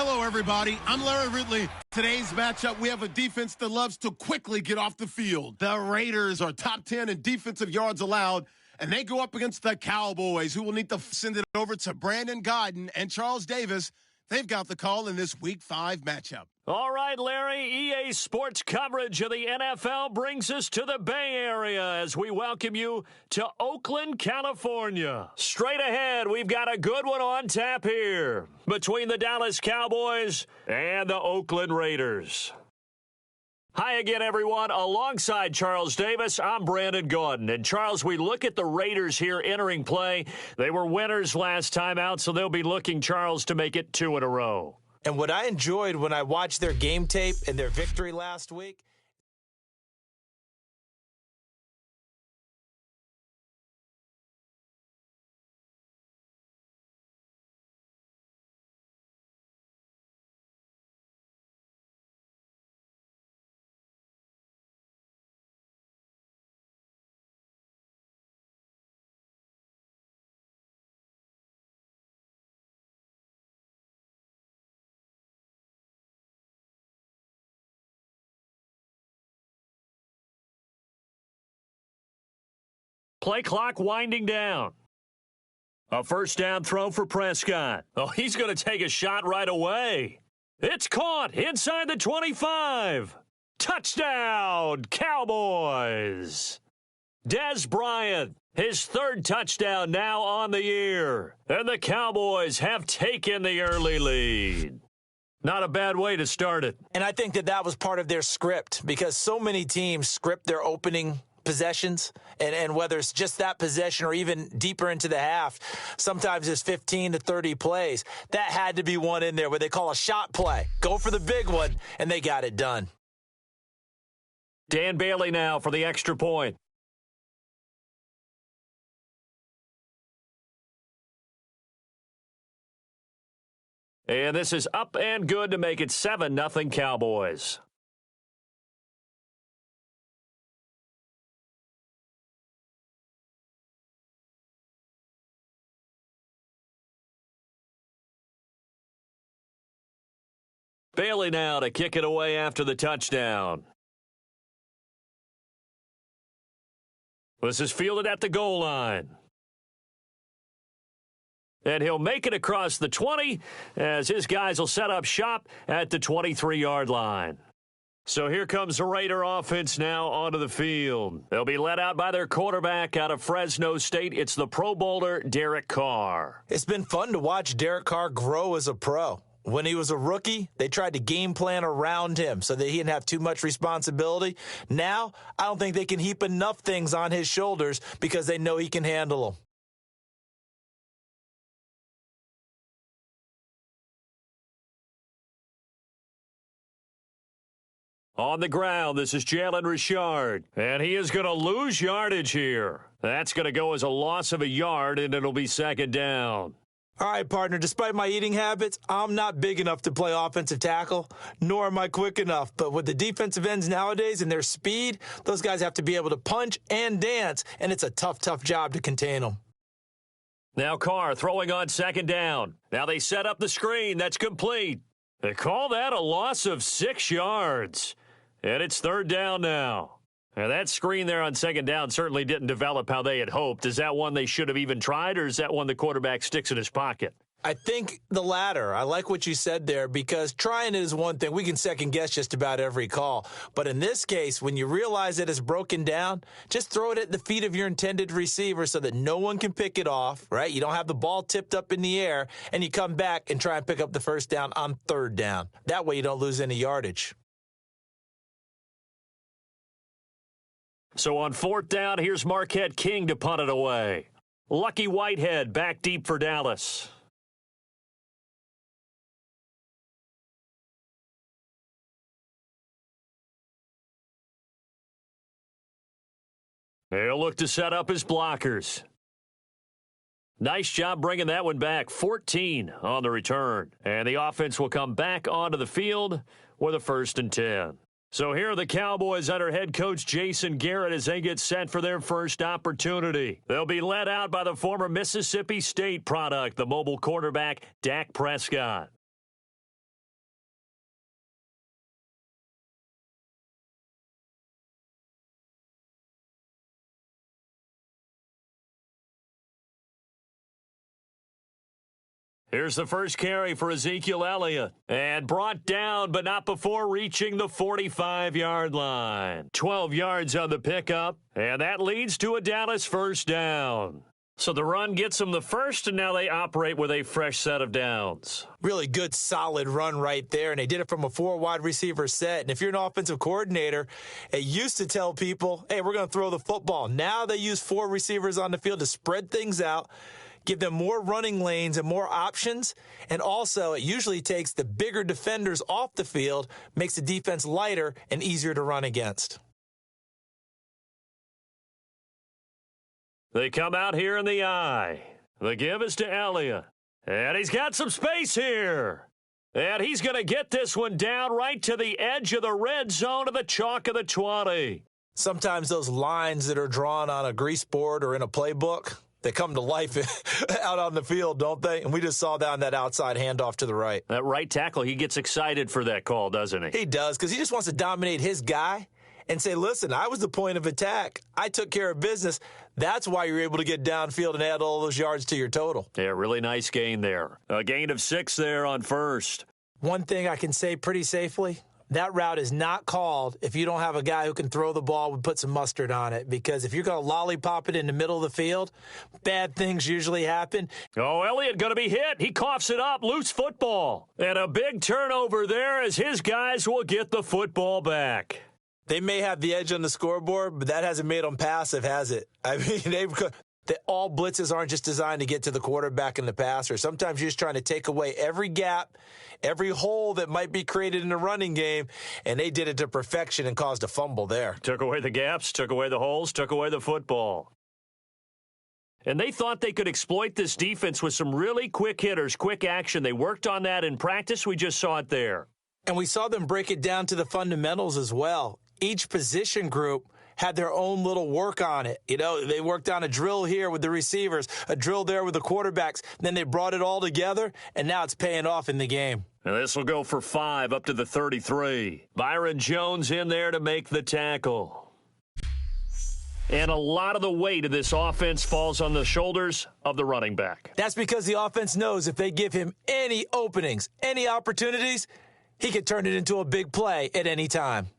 Hello, everybody. I'm Larry Ridley. Today's matchup, we have a defense that loves to quickly get off the field. The Raiders are top 10 in defensive yards allowed, and they go up against the Cowboys, who will need to send it over to Brandon Gaudin and Charles Davis. They've got the call in this Week 5 matchup. All right, Larry, EA Sports coverage of the NFL brings us to the Bay Area as we welcome you to Oakland, California. Straight ahead, we've got a good one on tap here between the Dallas Cowboys and the Oakland Raiders. Hi again, everyone. Alongside Charles Davis, I'm Brandon Gaudin. And Charles, we look at the Raiders here entering play. They were winners last time out, so they'll be looking, Charles, to make it 2 in a row. And what I enjoyed when I watched their game tape and their victory last week, Play clock winding down. A first down throw for Prescott. Oh, he's going to take a shot right away. It's caught inside the 25. Touchdown, Cowboys. Dez Bryant, his third touchdown now on the year. And the Cowboys have taken the early lead. Not a bad way to start it. and I think that was part of their script because so many teams script their opening possessions, and whether it's just that possession or even deeper into the half, sometimes it's 15 to 30 plays. That had to be one in there where they call a shot play. Go for the big one, and they got it done. Dan Bailey now for the extra point. And this is up and good to make it 7-0 Cowboys. Bailey now to kick it away after the touchdown. This is fielded at the goal line. And he'll make it across the 20 as his guys will set up shop at the 23-yard line. So here comes the Raider offense now onto the field. They'll be led out by their quarterback out of Fresno State. It's the Pro Bowler, Derek Carr. It's been fun to watch Derek Carr grow as a pro. When he was a rookie, they tried to game plan around him so that he didn't have too much responsibility. Now, I don't think they can heap enough things on his shoulders because they know he can handle them. On the ground, this is Jalen Richard, and he is going to lose yardage here. That's going to go as a loss of a yard, and it'll be second down. All right, partner, despite my eating habits, I'm not big enough to play offensive tackle, nor am I quick enough. But with the defensive ends nowadays and their speed, those guys have to be able to punch and dance, and it's a tough, tough job to contain them. Now Carr throwing on second down. Now they set up the screen. That's complete. They call that a loss of 6 yards. And it's third down now. And that screen there on second down certainly didn't develop how they had hoped. Is that one they should have even tried, or is that one the quarterback sticks in his pocket? I think the latter. I like what you said there because trying it is one thing. We can second guess just about every call. But in this case, when you realize that it's broken down, just throw it at the feet of your intended receiver so that no one can pick it off, right? You don't have the ball tipped up in the air, and you come back and try and pick up the first down on third down. That way you don't lose any yardage. So on fourth down, here's Marquette King to punt it away. Lucky Whitehead back deep for Dallas. He'll look to set up his blockers. Nice job bringing that one back. 14 on the return. And the offense will come back onto the field with a 1st and 10. So here are the Cowboys under head coach Jason Garrett as they get set for their first opportunity. They'll be led out by the former Mississippi State product, the mobile quarterback, Dak Prescott. Here's the first carry for Ezekiel Elliott. And brought down, but not before reaching the 45-yard line. 12 yards on the pickup, and that leads to a Dallas first down. So the run gets them the first, and now they operate with a fresh set of downs. Really good, solid run right there, and they did it from a 4-wide receiver set. And if you're an offensive coordinator, it used to tell people, hey, we're going to throw the football. Now they use 4 receivers on the field to spread things out, give them more running lanes and more options. And also, it usually takes the bigger defenders off the field, makes the defense lighter and easier to run against. They come out here in the eye. The give is to Elliott. And he's got some space here. And he's going to get this one down right to the edge of the red zone of the chalk of the 20. Sometimes those lines that are drawn on a grease board or in a playbook, they come to life out on the field, don't they? And we just saw that on that outside handoff to the right. That right tackle, he gets excited for that call, doesn't he? He does, because he just wants to dominate his guy and say, listen, I was the point of attack. I took care of business. That's why you're able to get downfield and add all those yards to your total. Yeah, really nice gain there. A gain of 6 there on first. One thing I can say pretty safely, that route is not called if you don't have a guy who can throw the ball and put some mustard on it. Because if you're going to lollipop it in the middle of the field, bad things usually happen. Oh, Elliott going to be hit. He coughs it up. Loose football. And a big turnover there as his guys will get the football back. They may have the edge on the scoreboard, but that hasn't made them passive, has it? I mean, all blitzes aren't just designed to get to the quarterback and the passer. Sometimes you're just trying to take away every gap, every hole that might be created in the running game, and they did it to perfection and caused a fumble there. Took away the gaps, took away the holes, took away the football. And they thought they could exploit this defense with some really quick hitters, quick action. They worked on that in practice. We just saw it there. And we saw them break it down to the fundamentals as well. Each position group had their own little work on it. You know, they worked on a drill here with the receivers, a drill there with the quarterbacks. Then they brought it all together, and now it's paying off in the game. And this will go for 5 up to the 33. Byron Jones in there to make the tackle. And a lot of the weight of this offense falls on the shoulders of the running back. That's because the offense knows if they give him any openings, any opportunities, he could turn it into a big play at any time.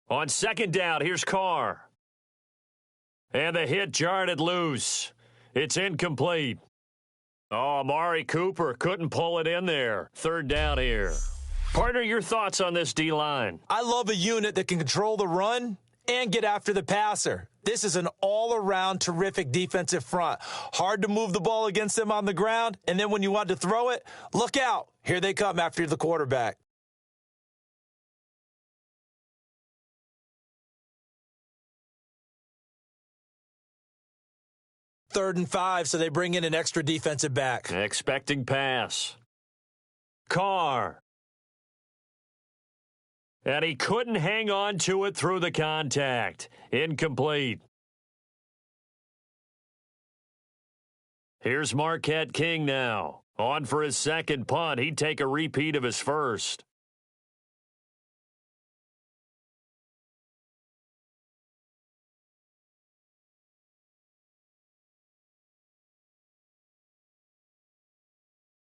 On second down, here's Carr. And the hit jarred it loose. It's incomplete. Oh, Amari Cooper couldn't pull it in there. Third down here. Partner, your thoughts on this D-line? I love a unit that can control the run and get after the passer. This is an all-around terrific defensive front. Hard to move the ball against them on the ground, and then when you want to throw it, look out. Here they come after the quarterback. Third and 5, so they bring in an extra defensive back. Expecting pass. Carr. And he couldn't hang on to it through the contact. Incomplete. Here's Marquette King now. On for his second punt. He'd take a repeat of his first.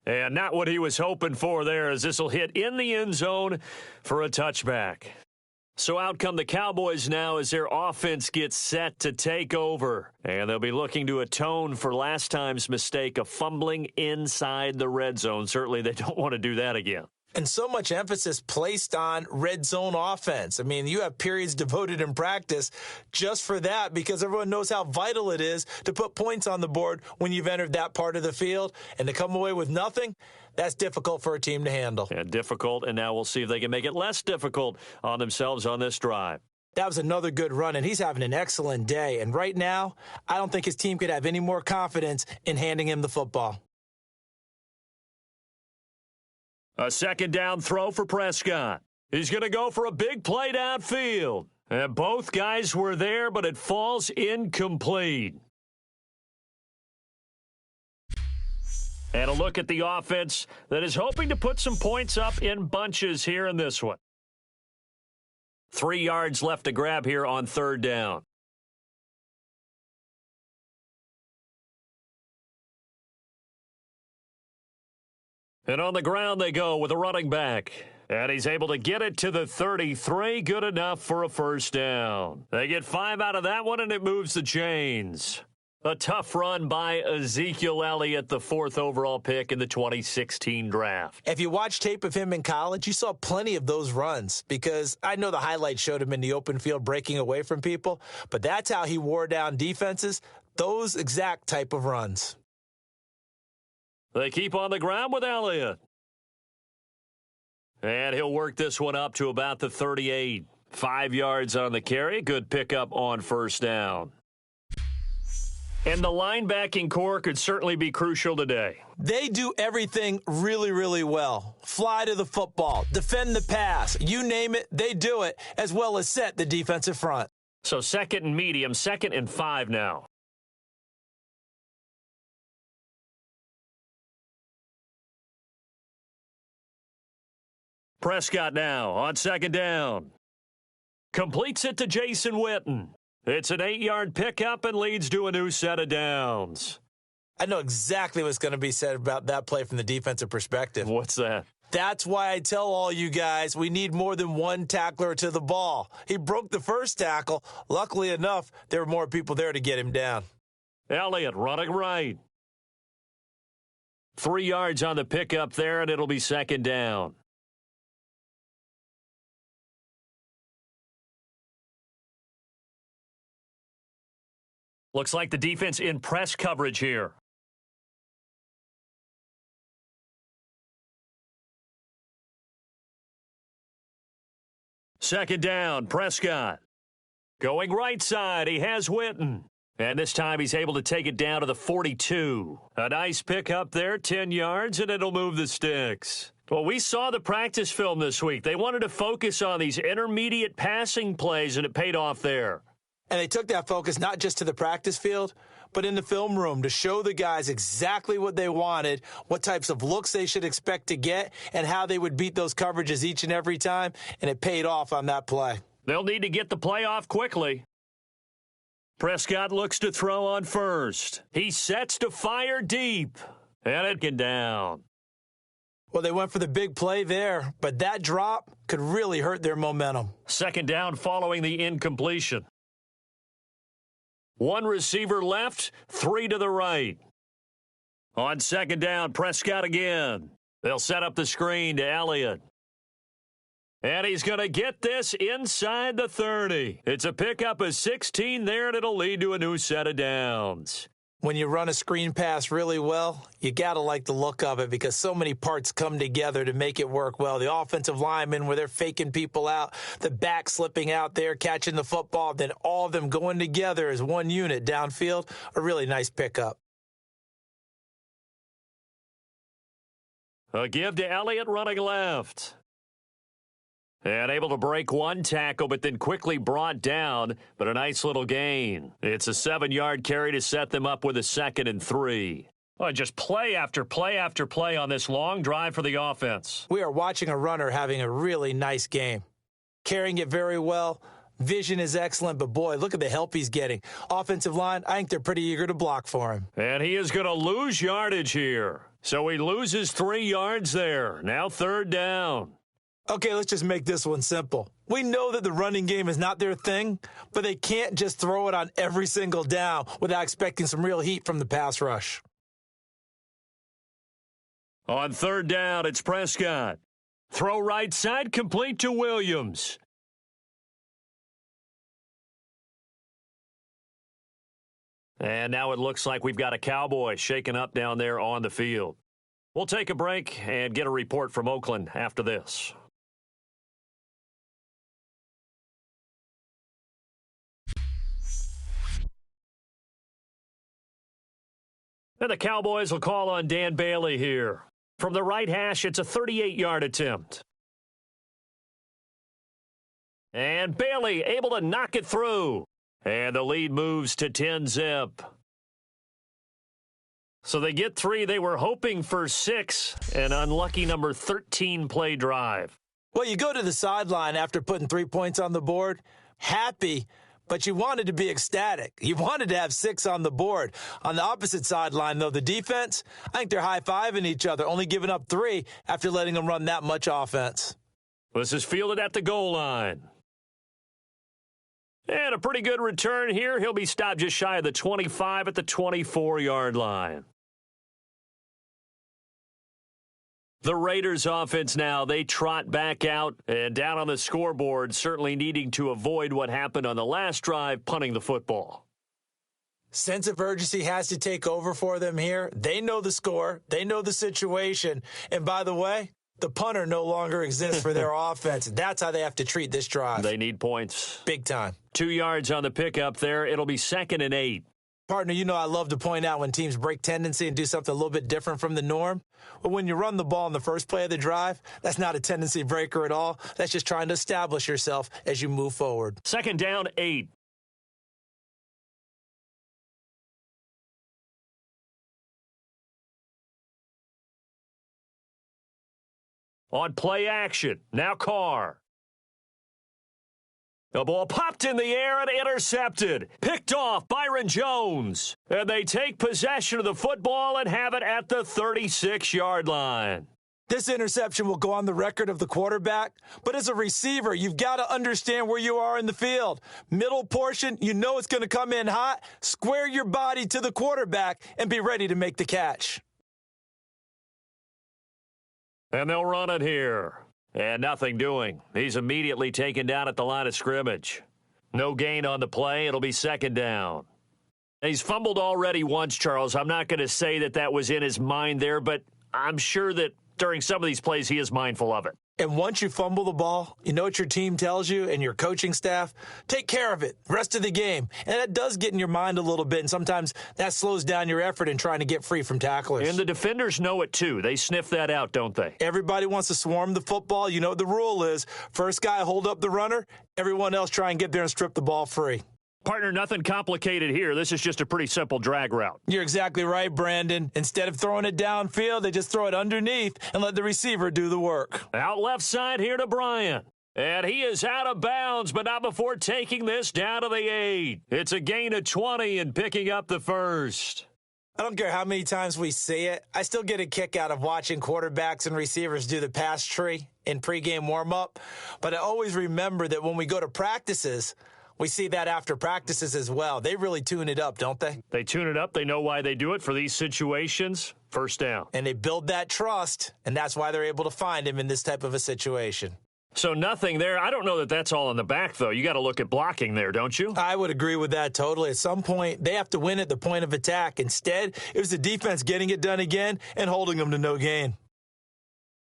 And not what he was hoping for there, as this will hit in the end zone for a touchback. So out come the Cowboys now as their offense gets set to take over. And they'll be looking to atone for last time's mistake of fumbling inside the red zone. Certainly they don't want to do that again. And so much emphasis placed on red zone offense. I mean, you have periods devoted in practice just for that because everyone knows how vital it is to put points on the board when you've entered that part of the field. And to come away with nothing, that's difficult for a team to handle. Yeah, difficult, and now we'll see if they can make it less difficult on themselves on this drive. That was another good run, and he's having an excellent day. And right now, I don't think his team could have any more confidence in handing him the football. A second down throw for Prescott. He's going to go for a big play downfield. And both guys were there, but it falls incomplete. And a look at the offense that is hoping to put some points up in bunches here in this one. 3 yards left to grab here on third down. And on the ground they go with a running back. And he's able to get it to the 33. Good enough for a first down. They get 5 out of that one, and it moves the chains. A tough run by Ezekiel Elliott, the 4th overall pick in the 2016 draft. If you watch tape of him in college, you saw plenty of those runs because I know the highlights showed him in the open field breaking away from people, but that's how he wore down defenses, those exact type of runs. They keep on the ground with Elliott. And he'll work this one up to about the 38. 5 yards on the carry. Good pickup on first down. And the linebacking core could certainly be crucial today. They do everything really, really well. Fly to the football, defend the pass, you name it, they do it, as well as set the defensive front. So 2nd and medium, 2nd and 5 now. Prescott now on 2nd down. Completes it to Jason Witten. It's an 8-yard pickup and leads to a new set of downs. I know exactly what's going to be said about that play from the defensive perspective. What's that? That's why I tell all you guys we need more than one tackler to the ball. He broke the first tackle. Luckily enough, there were more people there to get him down. Elliott running right. 3 yards on the pickup there, and it'll be 2nd down. Looks like the defense in press coverage here. Second down, Prescott. Going right side, he has Witten. And this time he's able to take it down to the 42. A nice pickup there, 10 yards, and it'll move the sticks. Well, we saw the practice film this week. They wanted to focus on these intermediate passing plays, and it paid off there. And they took that focus not just to the practice field, but in the film room to show the guys exactly what they wanted, what types of looks they should expect to get, and how they would beat those coverages each and every time, and it paid off on that play. They'll need to get the play off quickly. Prescott looks to throw on first. He sets to fire deep, and it get down. Well, they went for the big play there, but that drop could really hurt their momentum. 2nd down following the incompletion. 1 receiver left, 3 to the right. On 2nd down, Prescott again. They'll set up the screen to Elliott. And he's going to get this inside the 30. It's a pickup of 16 there, and it'll lead to a new set of downs. When you run a screen pass really well, you got to like the look of it because so many parts come together to make it work well. The offensive linemen, where they're faking people out, the back slipping out there, catching the football, then all of them going together as one unit downfield, a really nice pickup. A give to Elliott running left. And able to break 1 tackle, but then quickly brought down, but a nice little gain. It's a 7-yard carry to set them up with a 2nd and 3. Oh, just play after play after play on this long drive for the offense. We are watching a runner having a really nice game. Carrying it very well. Vision is excellent, but boy, look at the help he's getting. Offensive line, I think they're pretty eager to block for him. And he is going to lose yardage here. So he loses 3 yards there. Now 3rd down. Okay, let's just make this one simple. We know that the running game is not their thing, but they can't just throw it on every single down without expecting some real heat from the pass rush. On 3rd down, it's Prescott. Throw right side, complete to Williams. And now it looks like we've got a Cowboy shaken up down there on the field. We'll take a break and get a report from Oakland after this. And the Cowboys will call on Dan Bailey here. From the right hash, it's a 38-yard attempt. And Bailey able to knock it through. And the lead moves to 10-zip. So they get 3. They were hoping for 6. An unlucky number 13 play drive. Well, you go to the sideline after putting 3 points on the board, happy, but you wanted to be ecstatic. You wanted to have 6 on the board. On the opposite sideline, though, the defense, I think they're high-fiving each other, only giving up 3 after letting them run that much offense. This is fielded at the goal line. And a pretty good return here. He'll be stopped just shy of the 25 at the 24-yard line. The Raiders offense now, they trot back out and down on the scoreboard, certainly needing to avoid what happened on the last drive, punting the football. Sense of urgency has to take over for them here. They know the score. They know the situation. And by the way, the punter no longer exists for their offense. That's how they have to treat this drive. They need points. Big time. 2 yards on the pickup there. It'll be 2nd and 8. Partner, you know I love to point out when teams break tendency and do something a little bit different from the norm. But when you run the ball in the first play of the drive, that's not a tendency breaker at all. That's just trying to establish yourself as you move forward. 2nd down, 8. On play action, now Carr. The ball popped in the air and intercepted. Picked off Byron Jones. And they take possession of the football and have it at the 36-yard line. This interception will go on the record of the quarterback, but as a receiver, you've got to understand where you are in the field. Middle portion, you know it's going to come in hot. Square your body to the quarterback and be ready to make the catch. And they'll run it here. And nothing doing. He's immediately taken down at the line of scrimmage. No gain on the play. It'll be 2nd down. He's fumbled already once, Charles. I'm not going to say that that was in his mind there, but I'm sure that during some of these plays he is mindful of it. And once you fumble the ball, you know what your team tells you and your coaching staff? Take care of it. Rest of the game. And that does get in your mind a little bit, and sometimes that slows down your effort in trying to get free from tacklers. And the defenders know it, too. They sniff that out, don't they? Everybody wants to swarm the football. You know what the rule is. First guy hold up the runner. Everyone else try and get there and strip the ball free. Partner, nothing complicated here. This is just a pretty simple drag route. You're exactly right, Brandon. Instead of throwing it downfield, they just throw it underneath and let the receiver do the work. Out left side here to Bryant. And he is out of bounds, but not before taking this down to the 8. It's a gain of 20 and picking up the first. I don't care how many times we see it. I still get a kick out of watching quarterbacks and receivers do the pass tree in pregame warm-up. But I always remember that when we go to practices, we see that after practices as well. They really tune it up, don't they? They tune it up. They know why they do it for these situations. First down. And they build that trust, and that's why they're able to find him in this type of a situation. So nothing there. I don't know that that's all in the back, though. You got to look at blocking there, don't you? I would agree with that totally. At some point, they have to win at the point of attack. Instead, it was the defense getting it done again and holding them to no gain.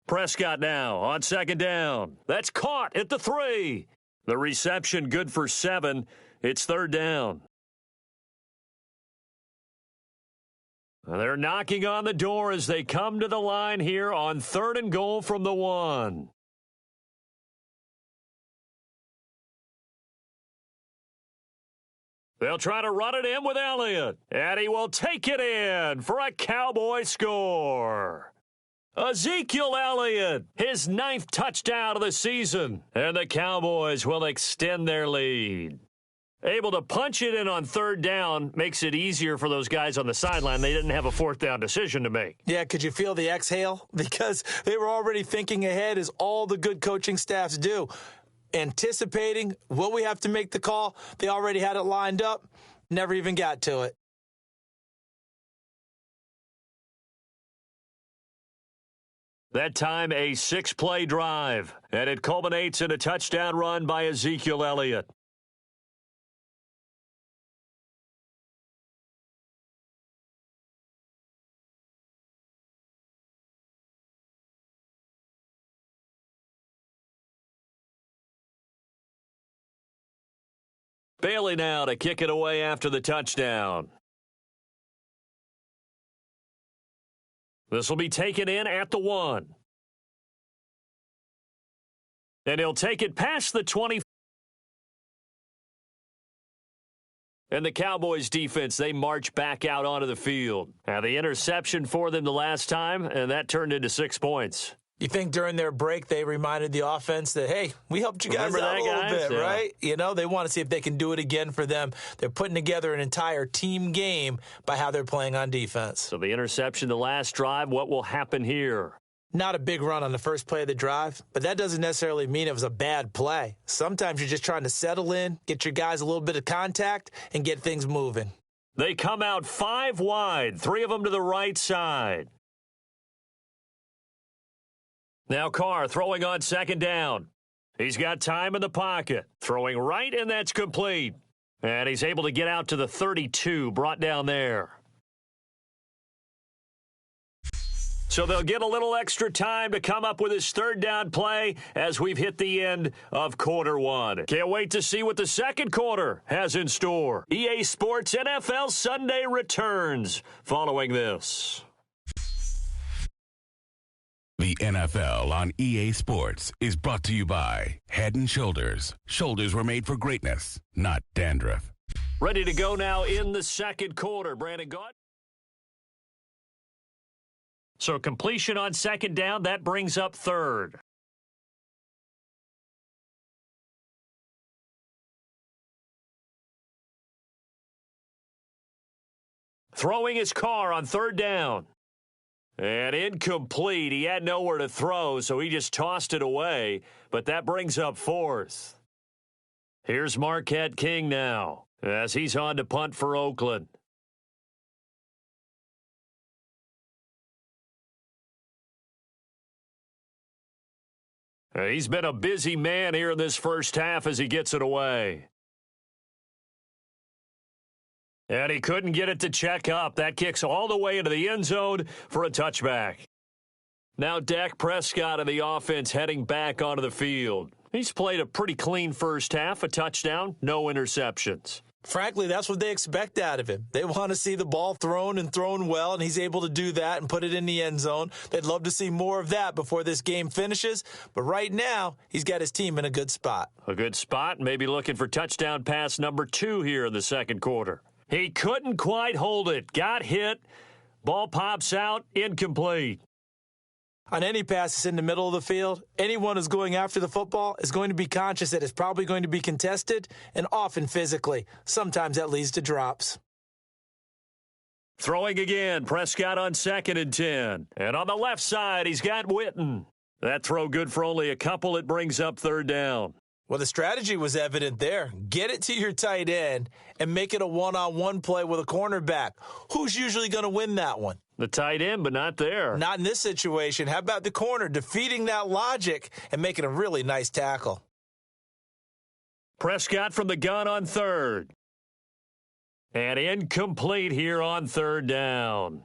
Prescott now on 2nd down. That's caught at the 3. The reception good for 7. It's 3rd down. They're knocking on the door as they come to the line here on 3rd and goal from the 1. They'll try to run it in with Elliott, and he will take it in for a Cowboy score. Ezekiel Elliott, his 9th touchdown of the season, and the Cowboys will extend their lead. Able to punch it in on 3rd down makes it easier for those guys on the sideline. They didn't have a 4th down decision to make. Yeah, could you feel the exhale? Because they were already thinking ahead, as all the good coaching staffs do. Anticipating, will we have to make the call? They already had it lined up, never even got to it. That time, a 6-play drive, and it culminates in a touchdown run by Ezekiel Elliott. Bailey now to kick it away after the touchdown. This will be taken in at the 1. And he'll take it past the 20. And the Cowboys defense, they march back out onto the field. Now the interception for them the last time, and that turned into 6 points. You think during their break they reminded the offense that, hey, we helped you guys out a little bit, yeah. right? You know, they want to see if they can do it again for them. They're putting together an entire team game by how they're playing on defense. So the interception the last drive, what will happen here? Not a big run on the first play of the drive, but that doesn't necessarily mean it was a bad play. Sometimes you're just trying to settle in, get your guys a little bit of contact, and get things moving. They come out 5 wide, 3 of them to the right side. Now Carr throwing on second down. He's got time in the pocket. Throwing right, and that's complete. And he's able to get out to the 32, brought down there. So they'll get a little extra time to come up with his third down play as we've hit the end of quarter 1. Can't wait to see what the second quarter has in store. EA Sports NFL Sunday returns following this. The NFL on EA Sports is brought to you by Head & Shoulders. Shoulders were made for greatness, not dandruff. Ready to go now in the second quarter. Brandon Gott. So completion on second down, that brings up third. Throwing his Carr on third down. And incomplete. He had nowhere to throw, so he just tossed it away. But that brings up fourth. Here's Marquette King now as he's on to punt for Oakland. He's been a busy man here in this first half as he gets it away. And he couldn't get it to check up. That kicks all the way into the end zone for a touchback. Now Dak Prescott of the offense heading back onto the field. He's played a pretty clean first half, a touchdown, no interceptions. Frankly, that's what they expect out of him. They want to see the ball thrown and thrown well, and he's able to do that and put it in the end zone. They'd love to see more of that before this game finishes, but right now, he's got his team in a good spot. A good spot, maybe looking for touchdown pass number 2 here in the second quarter. He couldn't quite hold it. Got hit. Ball pops out. Incomplete. On any pass that's in the middle of the field, anyone who's going after the football is going to be conscious that it's probably going to be contested, and often physically. Sometimes that leads to drops. Throwing again. Prescott on 2nd and 10. And on the left side, he's got Witten. That throw good for only a couple. It brings up third down. Well, the strategy was evident there. Get it to your tight end and make it a one-on-one play with a cornerback. Who's usually going to win that one? The tight end, but not there. Not in this situation. How about the corner defeating that logic and making a really nice tackle? Prescott from the gun on third. And incomplete here on third down.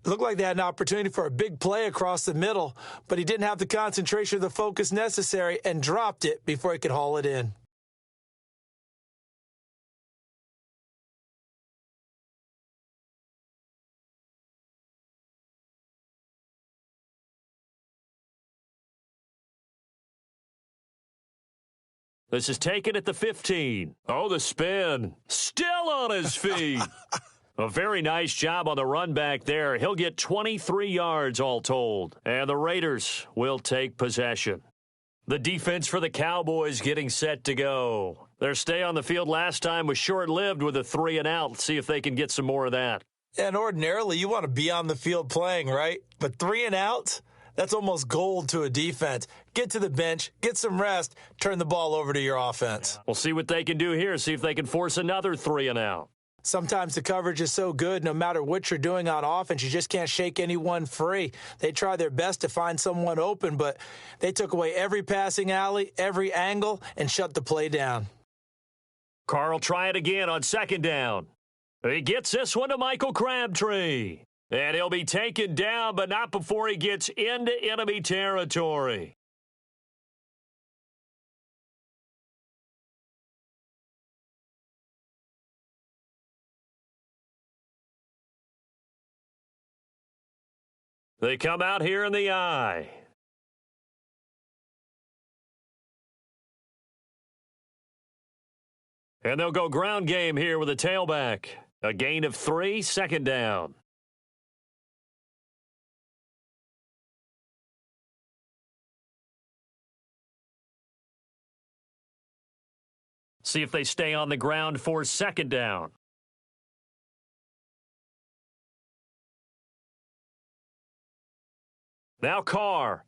Looked like they had an opportunity for a big play across the middle, but he didn't have the concentration or the focus necessary and dropped it before he could haul it in. This is taken at the 15. Oh, the spin. Still on his feet. A very nice job on the run back there. He'll get 23 yards all told. And the Raiders will take possession. The defense for the Cowboys getting set to go. Their stay on the field last time was short-lived with a 3-and-out. Let's see if they can get some more of that. And ordinarily, you want to be on the field playing, right? But 3-and-outs? That's almost gold to a defense. Get to the bench, get some rest, turn the ball over to your offense. We'll see what they can do here, see if they can force another 3-and-out. Sometimes the coverage is so good, no matter what you're doing on offense, you just can't shake anyone free. They try their best to find someone open, but they took away every passing alley, every angle, and shut the play down. Carl try it again on 2nd down. He gets this one to Michael Crabtree. And he'll be taken down, but not before he gets into enemy territory. They come out here in the eye. And they'll go ground game here with a tailback. A gain of 3, 2nd down. See if they stay on the ground for second down. Now Carr.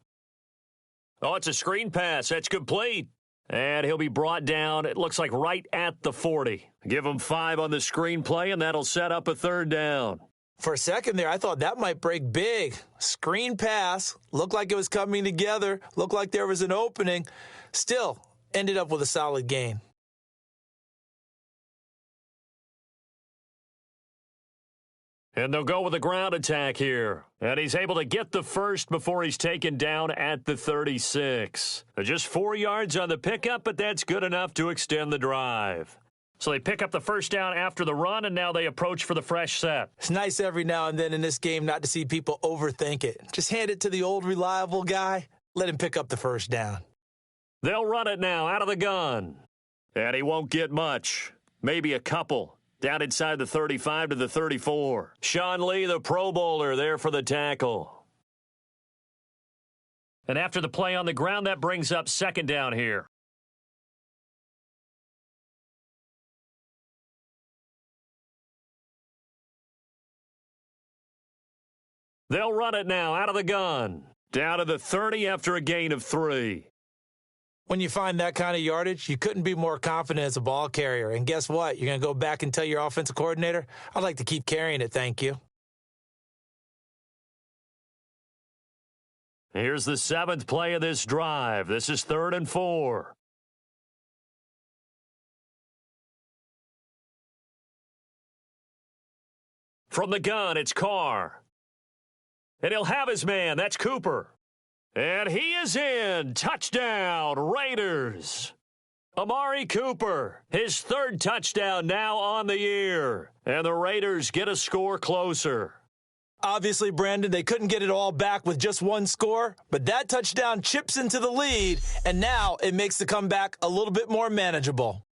Oh, it's a screen pass. That's complete. And he'll be brought down, it looks like right at the 40. Give him 5 on the screenplay, and that'll set up a third down. For a second there, I thought that might break big. Screen pass. Looked like it was coming together. Looked like there was an opening. Still, ended up with a solid gain. And they'll go with a ground attack here. And he's able to get the first before he's taken down at the 36. Just 4 yards on the pickup, but that's good enough to extend the drive. So they pick up the first down after the run, and now they approach for the fresh set. It's nice every now and then in this game not to see people overthink it. Just hand it to the old reliable guy. Let him pick up the first down. They'll run it now out of the gun. And he won't get much. Maybe a couple. Down inside the 35 to the 34. Sean Lee, the Pro Bowler, there for the tackle. And after the play on the ground, that brings up second down here. They'll run it now out of the gun. Down to the 30 after a gain of 3. When you find that kind of yardage, you couldn't be more confident as a ball carrier. And guess what? You're going to go back and tell your offensive coordinator, I'd like to keep carrying it, thank you. Here's the 7th play of this drive. This is 3rd and 4. From the gun, it's Carr. And he'll have his man. That's Cooper. And he is in. Touchdown, Raiders. Amari Cooper, his 3rd touchdown now on the year. And the Raiders get a score closer. Obviously, Brandon, they couldn't get it all back with just one score, but that touchdown chips into the lead, and now it makes the comeback a little bit more manageable.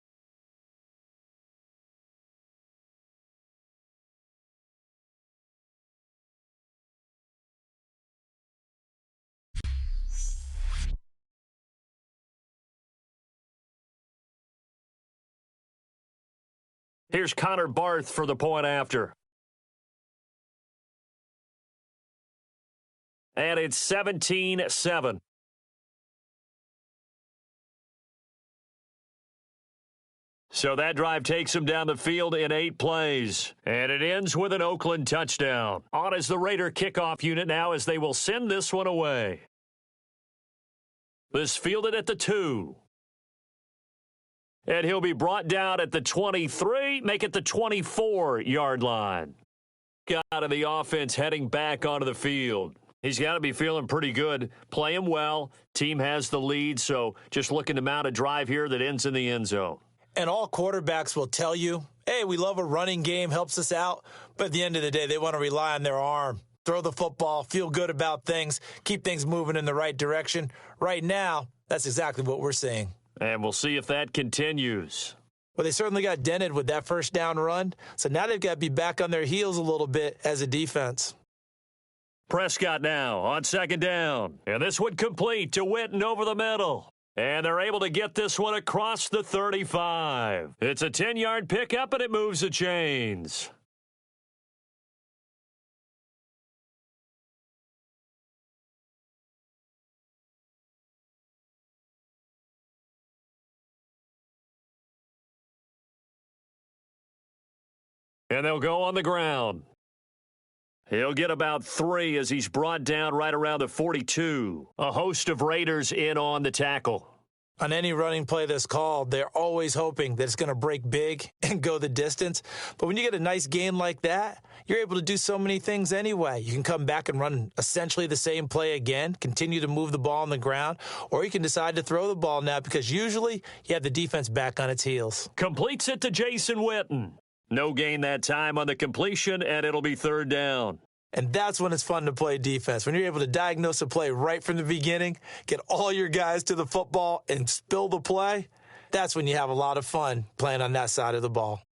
Here's Connor Barth for the point after. And it's 17-7. So that drive takes him down the field in 8 plays. And it ends with an Oakland touchdown. On is the Raider kickoff unit now as they will send this one away. This fielded at the 2. And he'll be brought down at the 23, make it the 24-yard line. Out of the offense heading back onto the field. He's got to be feeling pretty good, playing well. Team has the lead, so just looking to mount a drive here that ends in the end zone. And all quarterbacks will tell you, hey, we love a running game, helps us out. But at the end of the day, they want to rely on their arm. Throw the football, feel good about things, keep things moving in the right direction. Right now, that's exactly what we're seeing. And we'll see if that continues. Well, they certainly got dented with that first down run. So now they've got to be back on their heels a little bit as a defense. Prescott now on second down. And this one complete to Witten over the middle. And they're able to get this one across the 35. It's a 10-yard pickup, and it moves the chains. And they'll go on the ground. He'll get about 3 as he's brought down right around the 42. A host of Raiders in on the tackle. On any running play that's called, they're always hoping that it's going to break big and go the distance. But when you get a nice gain like that, you're able to do so many things anyway. You can come back and run essentially the same play again, continue to move the ball on the ground, or you can decide to throw the ball now because usually you have the defense back on its heels. Completes it to Jason Witten. No gain that time on the completion, and it'll be third down. And that's when it's fun to play defense. When you're able to diagnose a play right from the beginning, get all your guys to the football, and spill the play, that's when you have a lot of fun playing on that side of the ball.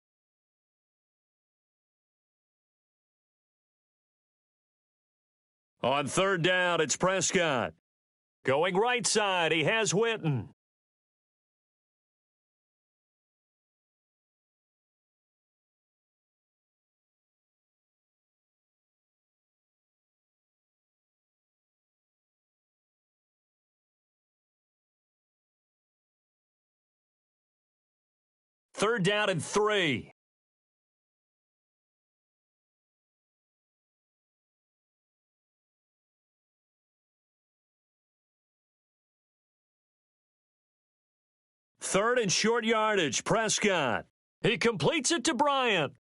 On third down, it's Prescott. Going right side, he has Witten. 3rd down and 3. Third and short yardage, Prescott. He completes it to Bryant.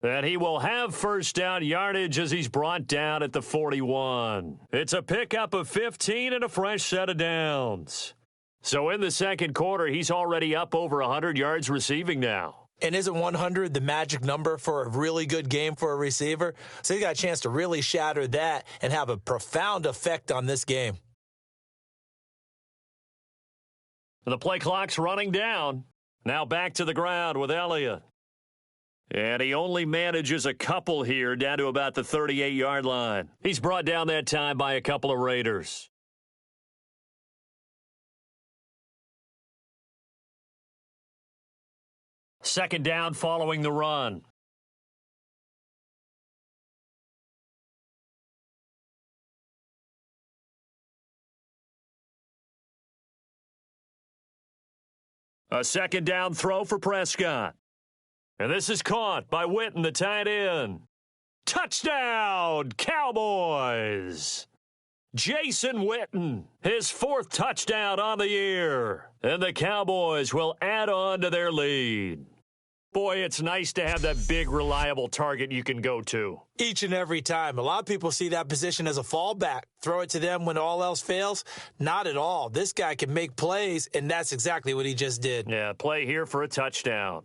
And he will have first down yardage as he's brought down at the 41. It's a pickup of 15 and a fresh set of downs. So in the second quarter, he's already up over 100 yards receiving now. And isn't 100 the magic number for a really good game for a receiver? So he got a chance to really shatter that and have a profound effect on this game. The play clock's running down. Now back to the ground with Elliott. And he only manages a couple here down to about the 38-yard line. He's brought down that time by a couple of Raiders. Second down following the run. A second down throw for Prescott. And this is caught by Witten, the tight end. Touchdown, Cowboys! Jason Witten, his 4th touchdown on the year. And the Cowboys will add on to their lead. Boy, it's nice to have that big, reliable target you can go to. Each and every time. A lot of people see that position as a fallback. Throw it to them when all else fails. Not at all. This guy can make plays, and that's exactly what he just did. Yeah, play here for a touchdown.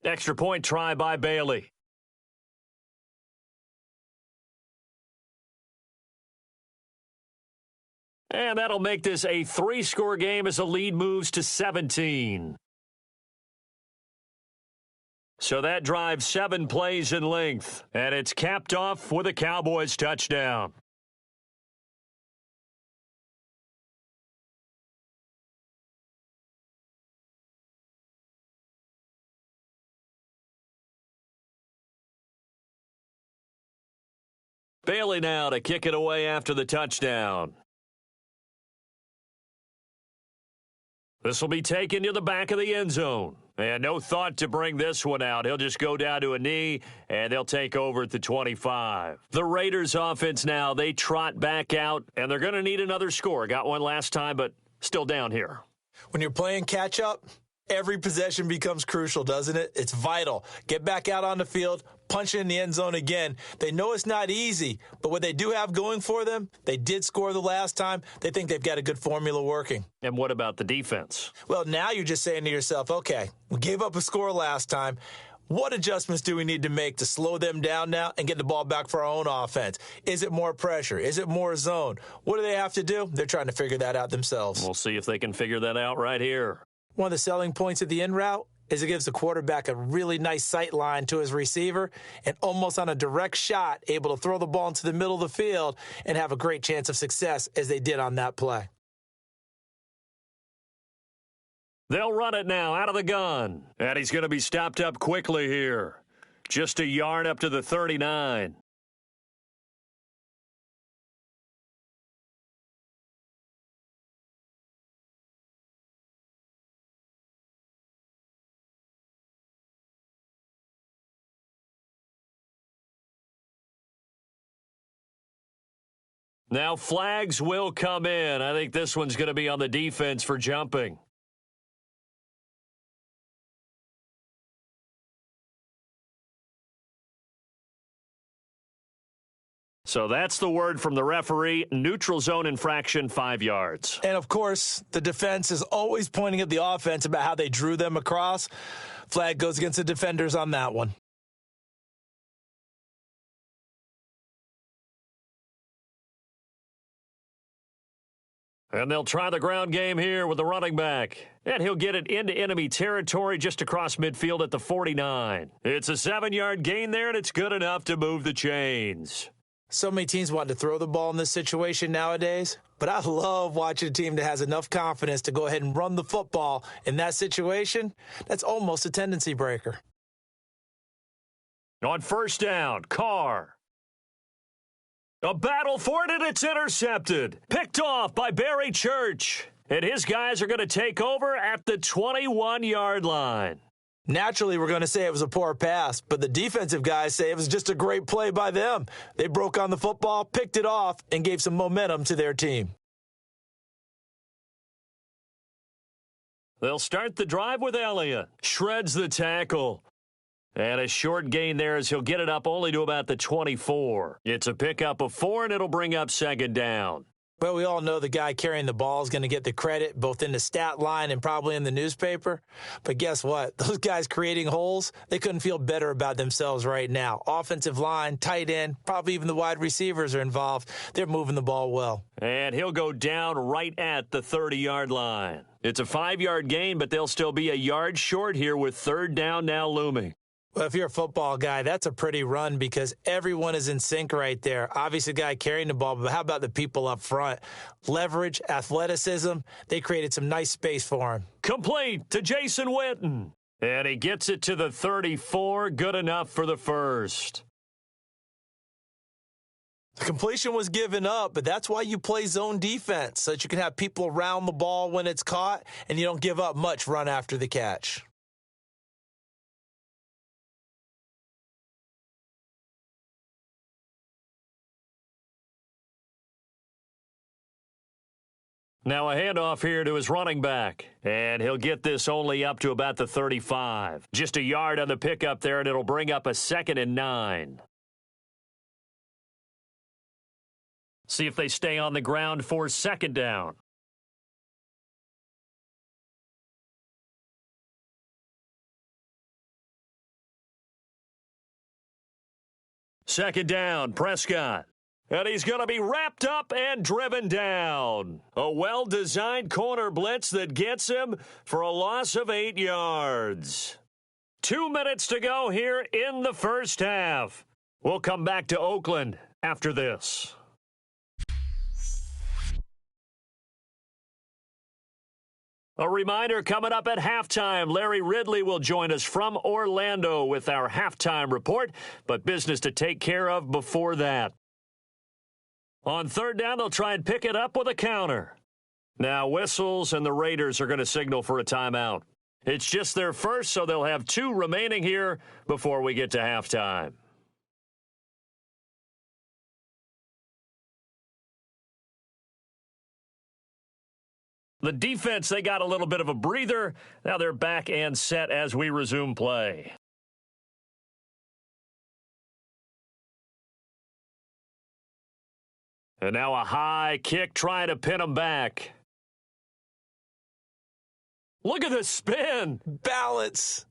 Extra point try by Bailey. And that'll make this a 3-score game as the lead moves to 17. So that drives 7 plays in length, and it's capped off with a Cowboys touchdown. Bailey now to kick it away after the touchdown. This will be taken to the back of the end zone. And no thought to bring this one out. He'll just go down to a knee, and they'll take over at the 25. The Raiders offense now, they trot back out, and they're going to need another score. Got one last time, but still down here. When you're playing catch-up, every possession becomes crucial, doesn't it? It's vital. Get back out on the field, punch it in the end zone again. They know it's not easy, but what they do have going for them, they did score the last time. They think they've got a good formula working. And what about the defense? Well, now you're just saying to yourself, okay, we gave up a score last time. What adjustments do we need to make to slow them down now and get the ball back for our own offense? Is it more pressure? Is it more zone? What do they have to do? They're trying to figure that out themselves. We'll see if they can figure that out right here. One of the selling points of the in route is it gives the quarterback a really nice sight line to his receiver and almost on a direct shot able to throw the ball into the middle of the field and have a great chance of success as they did on that play. They'll run it now out of the gun. And he's going to be stopped up quickly here. Just a yard up to the 39. Now flags will come in. I think this one's going to be on the defense for jumping. So that's the word from the referee. Neutral zone infraction, 5 yards. And, of course, the defense is always pointing at the offense about how they drew them across. Flag goes against the defenders on that one. And they'll try the ground game here with the running back. And he'll get it into enemy territory just across midfield at the 49. It's a 7-yard gain there, and it's good enough to move the chains. So many teams want to throw the ball in this situation nowadays, but I love watching a team that has enough confidence to go ahead and run the football in that situation. That's almost a tendency breaker. On first down, Carr. A battle for it, and it's intercepted. Picked off by Barry Church. And his guys are going to take over at the 21-yard line. Naturally, we're going to say it was a poor pass, but the defensive guys say it was just a great play by them. They broke on the football, picked it off, and gave some momentum to their team. They'll start the drive with Elliott. Shreds the tackle. And a short gain there as he'll get it up only to about the 24. It's a pickup of 4, and it'll bring up second down. Well, we all know the guy carrying the ball is going to get the credit, both in the stat line and probably in the newspaper. But guess what? Those guys creating holes, they couldn't feel better about themselves right now. Offensive line, tight end, probably even the wide receivers are involved. They're moving the ball well. And he'll go down right at the 30-yard line. It's a 5-yard gain, but they'll still be a yard short here with third down now looming. Well, if you're a football guy, that's a pretty run because everyone is in sync right there. Obviously, the guy carrying the ball, but how about the people up front? Leverage, athleticism, they created some nice space for him. Complete to Jason Witten. And he gets it to the 34, good enough for the first. The completion was given up, but that's why you play zone defense, so that you can have people around the ball when it's caught, and you don't give up much run after the catch. Now a handoff here to his running back, and he'll get this only up to about the 35. Just a yard on the pickup there, and it'll bring up a 2nd and 9. See if they stay on the ground for second down. Second down, Prescott. And he's going to be wrapped up and driven down. A well-designed corner blitz that gets him for a loss of 8 yards. 2 minutes to go here in the first half. We'll come back to Oakland after this. A reminder coming up at halftime, Larry Ridley will join us from Orlando with our halftime report, but business to take care of before that. On third down, they'll try and pick it up with a counter. Now whistles, and the Raiders are going to signal for a timeout. It's just their first, so they'll have 2 remaining here before we get to halftime. The defense, they got a little bit of a breather. Now they're back and set as we resume play. And now a high kick trying to pin him back. Look at the spin. Balance.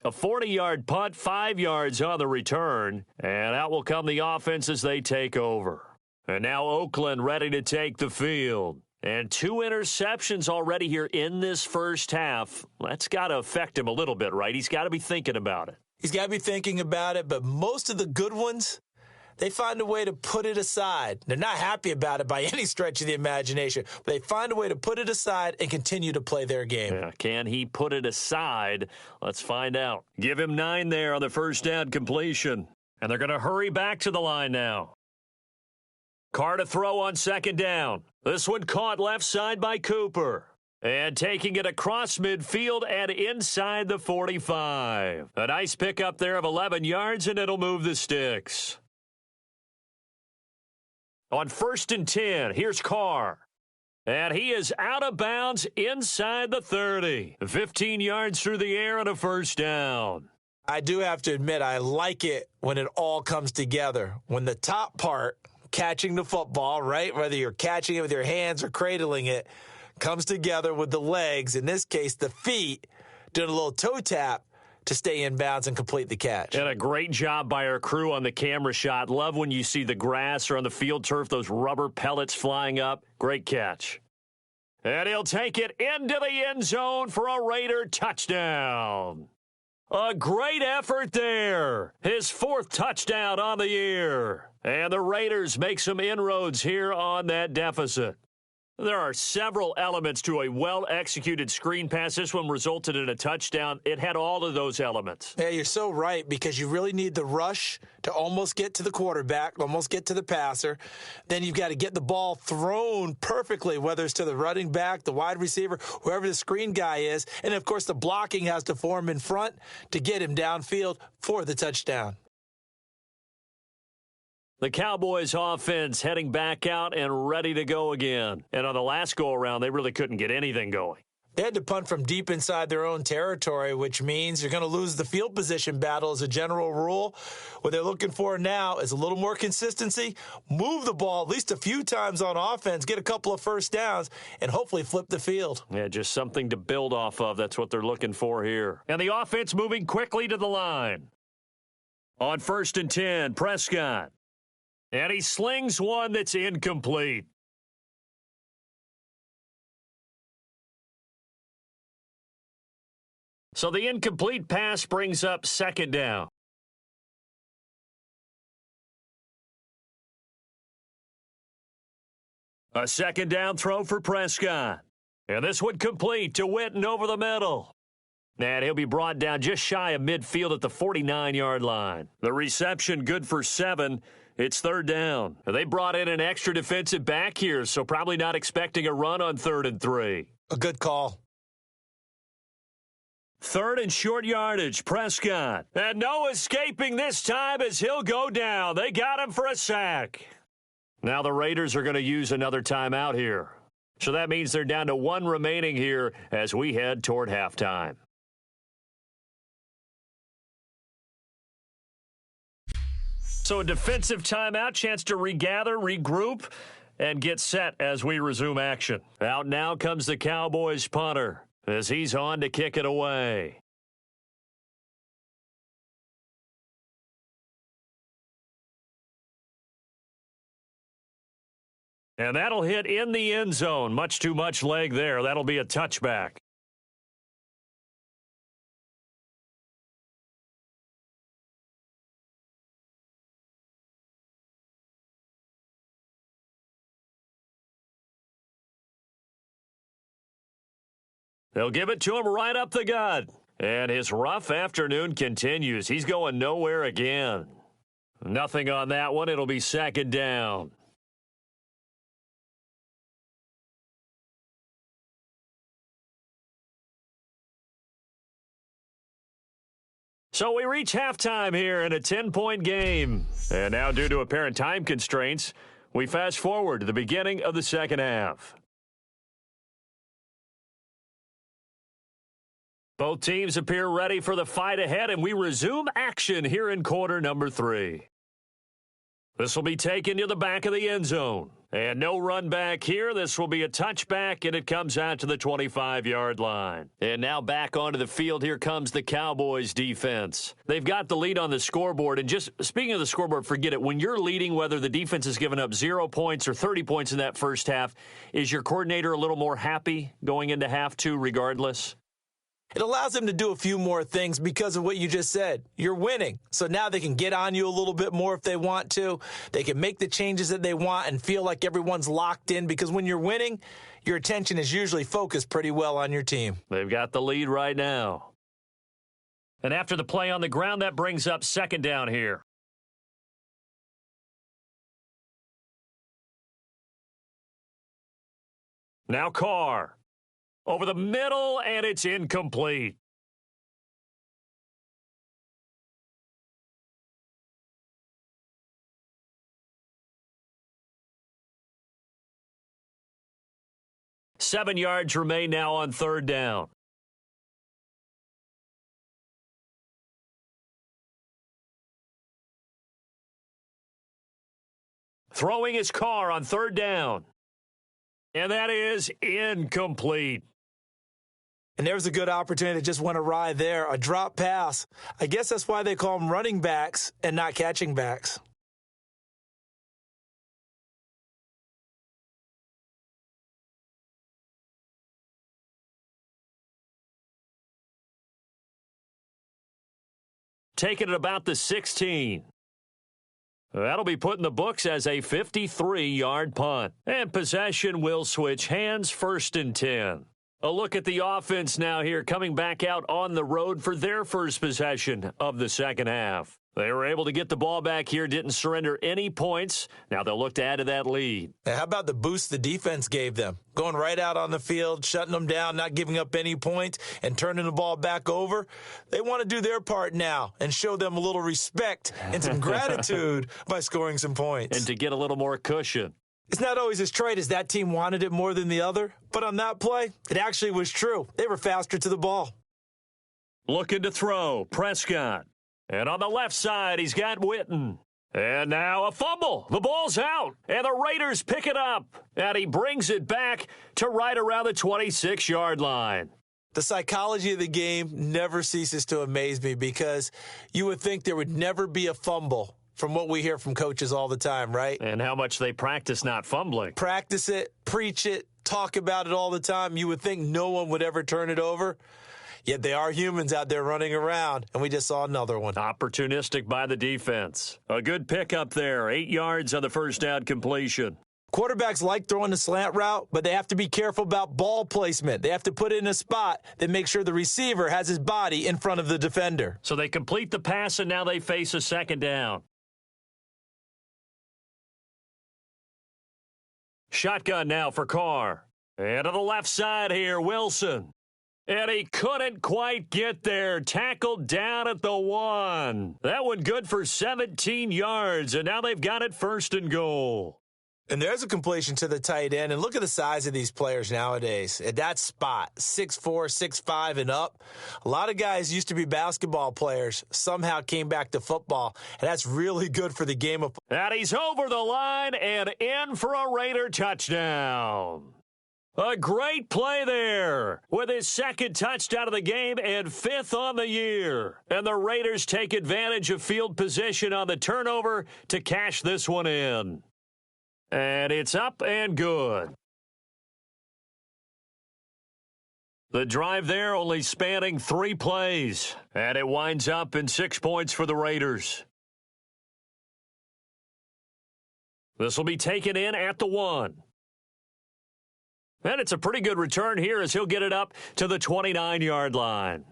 A 40-yard punt, 5 yards on the return. And out will come the offense as they take over. And now Oakland ready to take the field. And 2 interceptions already here in this first half. That's got to affect him a little bit, right? He's got to be thinking about it. He's got to be thinking about it, but most of the good ones, they find a way to put it aside. They're not happy about it by any stretch of the imagination, but they find a way to put it aside and continue to play their game. Yeah, can he put it aside? Let's find out. Give him 9 there on the first down completion. And they're going to hurry back to the line now. Carr to throw on second down. This one caught left side by Cooper. And taking it across midfield and inside the 45. A nice pickup there of 11 yards, and it'll move the sticks. On 1st and 10, here's Carr. And he is out of bounds inside the 30. 15 yards through the air and a first down. I do have to admit, I like it when it all comes together. When the top part, catching the football, right, whether you're catching it with your hands or cradling it, comes together with the legs, in this case the feet, doing a little toe tap to stay in bounds and complete the catch. And a great job by our crew on the camera shot. Love when you see the grass or on the field turf, those rubber pellets flying up. Great catch. And he'll take it into the end zone for a Raider touchdown. A great effort there. His 4th touchdown on the year. And the Raiders make some inroads here on that deficit. There are several elements to a well-executed screen pass. This one resulted in a touchdown. It had all of those elements. Yeah, you're so right, because you really need the rush to almost get to the quarterback, almost get to the passer. Then you've got to get the ball thrown perfectly, whether it's to the running back, the wide receiver, whoever the screen guy is. And, of course, the blocking has to form in front to get him downfield for the touchdown. The Cowboys offense heading back out and ready to go again. And on the last go-around, they really couldn't get anything going. They had to punt from deep inside their own territory, which means you're going to lose the field position battle as a general rule. What they're looking for now is a little more consistency, move the ball at least a few times on offense, get a couple of first downs, and hopefully flip the field. Yeah, just something to build off of. That's what they're looking for here. And the offense moving quickly to the line. On 1st and 10, Prescott. And he slings one that's incomplete. So the incomplete pass brings up 2nd down. A 2nd down throw for Prescott. And this one complete to Witten over the middle. And he'll be brought down just shy of midfield at the 49-yard line. The reception good for 7. It's 3rd down. They brought in an extra defensive back here, so probably not expecting a run on 3rd and 3. A good call. 3rd and short yardage, Prescott. And no escaping this time as he'll go down. They got him for a sack. Now the Raiders are going to use another timeout here. So that means they're down to 1 remaining here as we head toward halftime. So a defensive timeout, chance to regather, regroup, and get set as we resume action. Out now comes the Cowboys punter as he's on to kick it away. And that'll hit in the end zone. Much too much leg there. That'll be a touchback. They'll give it to him right up the gut. And his rough afternoon continues. He's going nowhere again. Nothing on that one. It'll be 2nd down. So we reach halftime here in a 10-point game. And now, due to apparent time constraints, we fast forward to the beginning of the 2nd half. Both teams appear ready for the fight ahead, and we resume action here in quarter number 3. This will be taken to the back of the end zone. And no run back here. This will be a touchback, and it comes out to the 25-yard line. And now back onto the field. Here comes the Cowboys defense. They've got the lead on the scoreboard. And just speaking of the scoreboard, forget it. When you're leading, whether the defense has given up 0 points or 30 points in that first half, is your coordinator a little more happy going into half 2 regardless? It allows them to do a few more things because of what you just said. You're winning. So now they can get on you a little bit more if they want to. They can make the changes that they want and feel like everyone's locked in, because when you're winning, your attention is usually focused pretty well on your team. They've got the lead right now. And after the play on the ground, that brings up 2nd down here. Now Carr. Over the middle, and it's incomplete. Seven yards remain now on 3rd down. Throwing his Carr on 3rd down. And that is incomplete. And there was a good opportunity that just went awry there, a drop pass. I guess that's why they call them running backs and not catching backs. Taken at about the 16. That'll be put in the books as a 53-yard punt. And possession will switch hands, 1st and 10. A look at the offense now here, coming back out on the road for their first possession of the second half. They were able to get the ball back here, didn't surrender any points. Now they'll look to add to that lead. Now, how about the boost the defense gave them? Going right out on the field, shutting them down, not giving up any points, and turning the ball back over. They want to do their part now and show them a little respect and some gratitude by scoring some points. And to get a little more cushion. It's not always as trite as that team wanted it more than the other, but on that play, it actually was true. They were faster to the ball. Looking to throw, Prescott. And on the left side, he's got Witten. And now a fumble. The ball's out, and the Raiders pick it up. And he brings it back to right around the 26-yard line. The psychology of the game never ceases to amaze me because you would think there would never be a fumble from what we hear from coaches all the time, right? And how much they practice not fumbling. Practice it, preach it, talk about it all the time. You would think no one would ever turn it over. Yet they are humans out there running around, and we just saw another one. Opportunistic by the defense. A good pickup there, 8 yards on the first down completion. Quarterbacks like throwing the slant route, but they have to be careful about ball placement. They have to put it in a spot that makes sure the receiver has his body in front of the defender. So they complete the pass, and now they face a second down. Shotgun now for Carr. And to the left side here, Wilson. And he couldn't quite get there. Tackled down at the 1. That one good for 17 yards, and now they've got it 1st and goal. And there's a completion to the tight end. And look at the size of these players nowadays. At that spot, 6'4", 6'5", and up. A lot of guys used to be basketball players, somehow came back to football. And that's really good for the game of football. And he's over the line and in for a Raider touchdown. A great play there with his 2nd touchdown of the game and 5th on the year. And the Raiders take advantage of field position on the turnover to cash this one in. And it's up and good. The drive there only spanning 3 plays. And it winds up in 6 points for the Raiders. This will be taken in at the 1. And it's a pretty good return here as he'll get it up to the 29-yard line.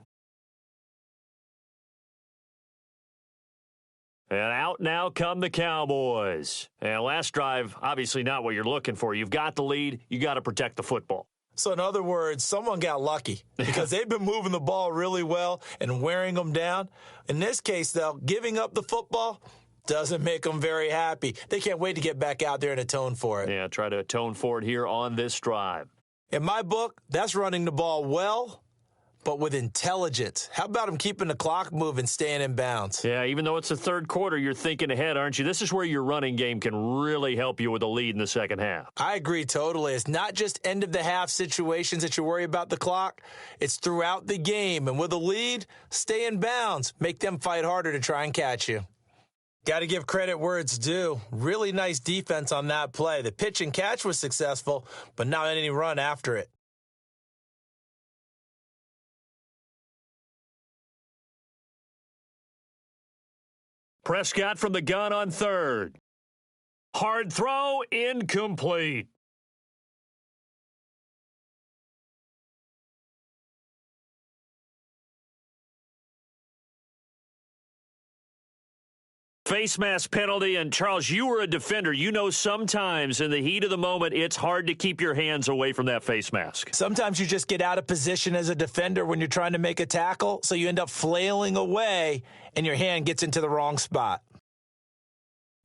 And out now come the Cowboys. And last drive, obviously not what you're looking for. You've got the lead. You got to protect the football. So in other words, someone got lucky because they've been moving the ball really well and wearing them down. In this case, though, giving up the football doesn't make them very happy. They can't wait to get back out there and atone for it. Yeah, try to atone for it here on this drive. In my book, that's running the ball well, but with intelligence. How about them keeping the clock moving, staying in bounds? Yeah, even though it's the third quarter, you're thinking ahead, aren't you? This is where your running game can really help you with a lead in the second half. I agree totally. It's not just end-of-the-half situations that you worry about the clock. It's throughout the game. And with a lead, stay in bounds. Make them fight harder to try and catch you. Got to give credit where it's due. Really nice defense on that play. The pitch and catch was successful, but not any run after it. Prescott from the gun on 3rd. Hard throw, incomplete. Face mask penalty, and Charles, you were a defender. You know sometimes in the heat of the moment, it's hard to keep your hands away from that face mask. Sometimes you just get out of position as a defender when you're trying to make a tackle, so you end up flailing away, and your hand gets into the wrong spot.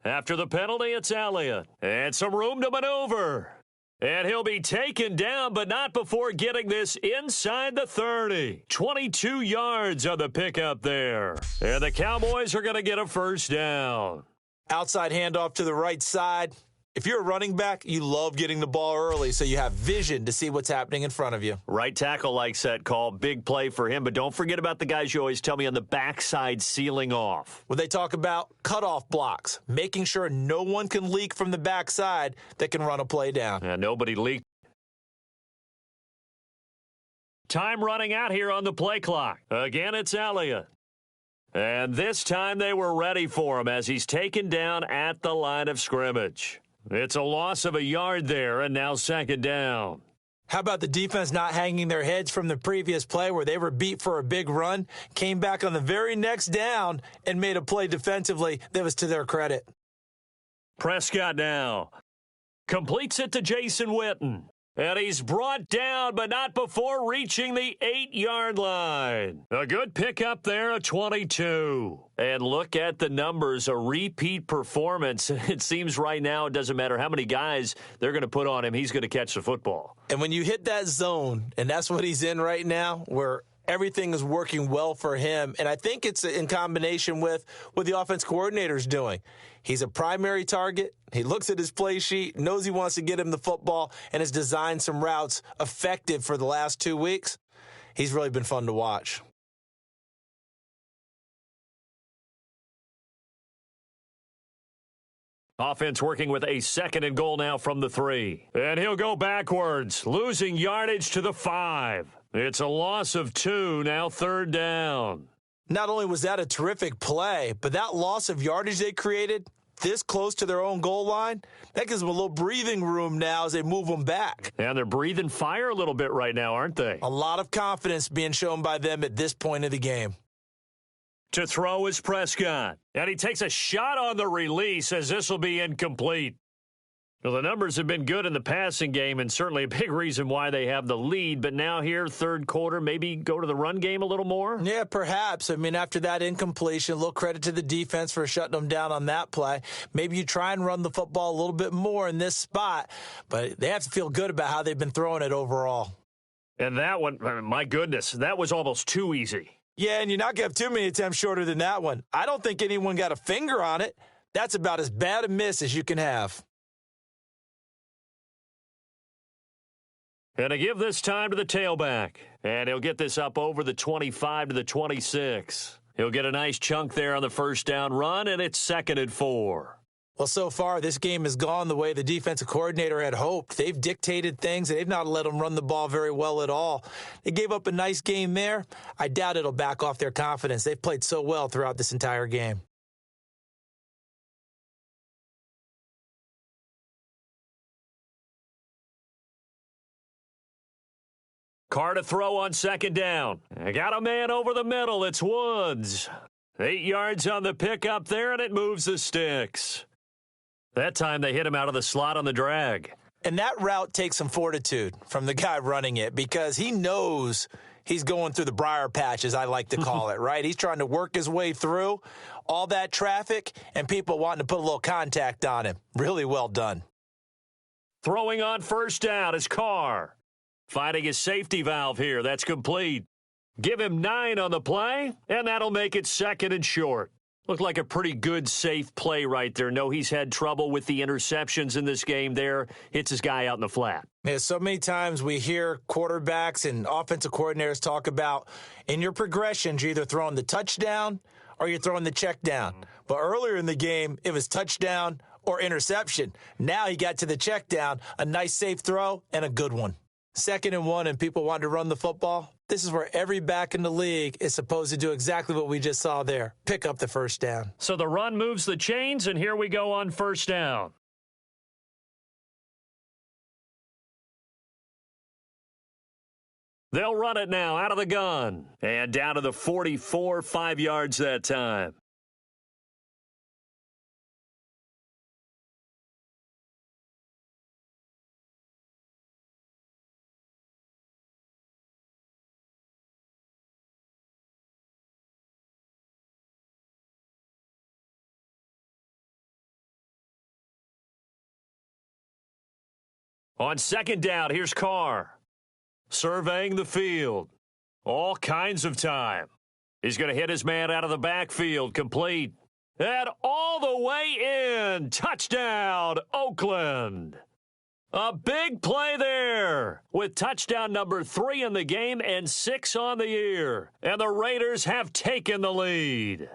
After the penalty, it's Elliott. And some room to maneuver. And he'll be taken down, but not before getting this inside the 30. 22 yards on the pickup there. And the Cowboys are going to get a first down. Outside handoff to the right side. If you're a running back, you love getting the ball early so you have vision to see what's happening in front of you. Right tackle likes that call. Big play for him, but don't forget about the guys you always tell me on the backside sealing off. When they talk about cutoff blocks, making sure no one can leak from the backside that can run a play down. And nobody leaked. Time running out here on the play clock. Again, it's Elliott. And this time they were ready for him as he's taken down at the line of scrimmage. It's a loss of a yard there, and now second down. How about the defense not hanging their heads from the previous play where they were beat for a big run, came back on the very next down, and made a play defensively that was to their credit. Prescott now completes it to Jason Witten. And he's brought down, but not before reaching the 8-yard line. A good pickup there, a 22. And look at the numbers, a repeat performance. It seems right now it doesn't matter how many guys they're going to put on him, he's going to catch the football. And when you hit that zone, and that's what he's in right now, where everything is working well for him, and I think it's in combination with what the offense coordinator is doing. He's a primary target. He looks at his play sheet, knows he wants to get him the football, and has designed some routes effective for the last 2 weeks. He's really been fun to watch. Offense working with a second and goal now from the 3. And he'll go backwards, losing yardage to the 5. It's a loss of 2, now third down. Not only was that a terrific play, but that loss of yardage they created this close to their own goal line, that gives them a little breathing room now as they move them back. And they're breathing fire a little bit right now, aren't they? A lot of confidence being shown by them at this point of the game. To throw is Prescott. And he takes a shot on the release as this will be incomplete. Well, the numbers have been good in the passing game and certainly a big reason why they have the lead. But now here, third quarter, maybe go to the run game a little more? Yeah, perhaps. I mean, after that incompletion, a little credit to the defense for shutting them down on that play. Maybe you try and run the football a little bit more in this spot. But they have to feel good about how they've been throwing it overall. And that one, my goodness, that was almost too easy. Yeah, and you're not going to have too many attempts shorter than that one. I don't think anyone got a finger on it. That's about as bad a miss as you can have. And to give this time to the tailback. And he'll get this up over the 25 to the 26. He'll get a nice chunk there on the first down run, and it's 2nd and 4. Well, so far, this game has gone the way the defensive coordinator had hoped. They've dictated things, and they've not let them run the ball very well at all. They gave up a nice game there. I doubt it'll back off their confidence. They've played so well throughout this entire game. Carr to throw on second down. I got a man over the middle. It's Woods. 8 yards on the pickup there, and it moves the sticks. That time they hit him out of the slot on the drag. And that route takes some fortitude from the guy running it because he knows he's going through the briar patch, as I like to call it, right? He's trying to work his way through all that traffic and people wanting to put a little contact on him. Really well done. Throwing on first down is Carr. Finding his safety valve here. That's complete. Give him 9 on the play, and that'll make it 2nd and short. Looked like a pretty good, safe play right there. No, he's had trouble with the interceptions in this game there. Hits his guy out in the flat. Yeah, so many times we hear quarterbacks and offensive coordinators talk about in your progressions, you're either throwing the touchdown or you're throwing the check down. But earlier in the game, it was touchdown or interception. Now he got to the check down, a nice safe throw, and a good one. 2nd and 1, and people want to run the football. This is where every back in the league is supposed to do exactly what we just saw there. Pick up the first down. So the run moves the chains, and here we go on first down. They'll run it now out of the gun. And down to the 44, 5 yards that time. On second down, here's Carr. Surveying the field. All kinds of time. He's going to hit his man out of the backfield. Complete. And all the way in. Touchdown, Oakland. A big play there with touchdown number 3 in the game and 6 on the year. And the Raiders have taken the lead.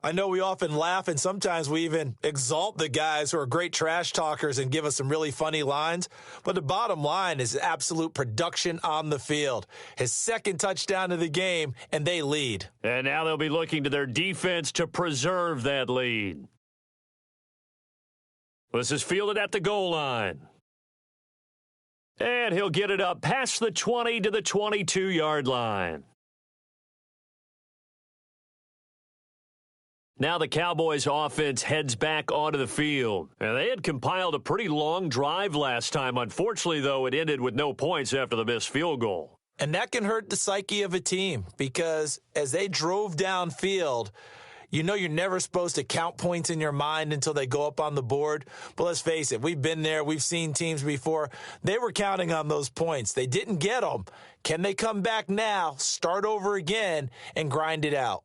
I know we often laugh, and sometimes we even exalt the guys who are great trash talkers and give us some really funny lines. But the bottom line is absolute production on the field. His second touchdown of the game, and they lead. And now they'll be looking to their defense to preserve that lead. This is fielded at the goal line. And he'll get it up past the 20 to the 22-yard line. Now the Cowboys offense heads back onto the field. And they had compiled a pretty long drive last time. Unfortunately, though, it ended with no points after the missed field goal. And that can hurt the psyche of a team because as they drove downfield, you know you're never supposed to count points in your mind until they go up on the board. But let's face it, we've been there. We've seen teams before. They were counting on those points. They didn't get them. Can they come back now, start over again, and grind it out?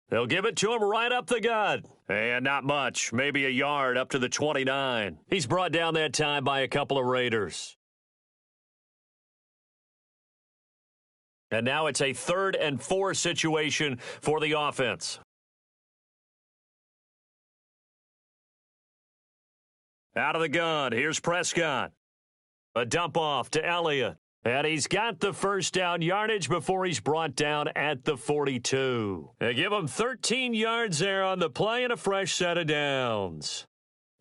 They'll give it to him right up the gut. And not much, maybe a yard up to the 29. He's brought down that time by a couple of Raiders. And now it's a 3rd and 4 situation for the offense. Out of the gun, here's Prescott. A dump off to Elliott. And he's got the first down yardage before he's brought down at the 42. They give him 13 yards there on the play and a fresh set of downs.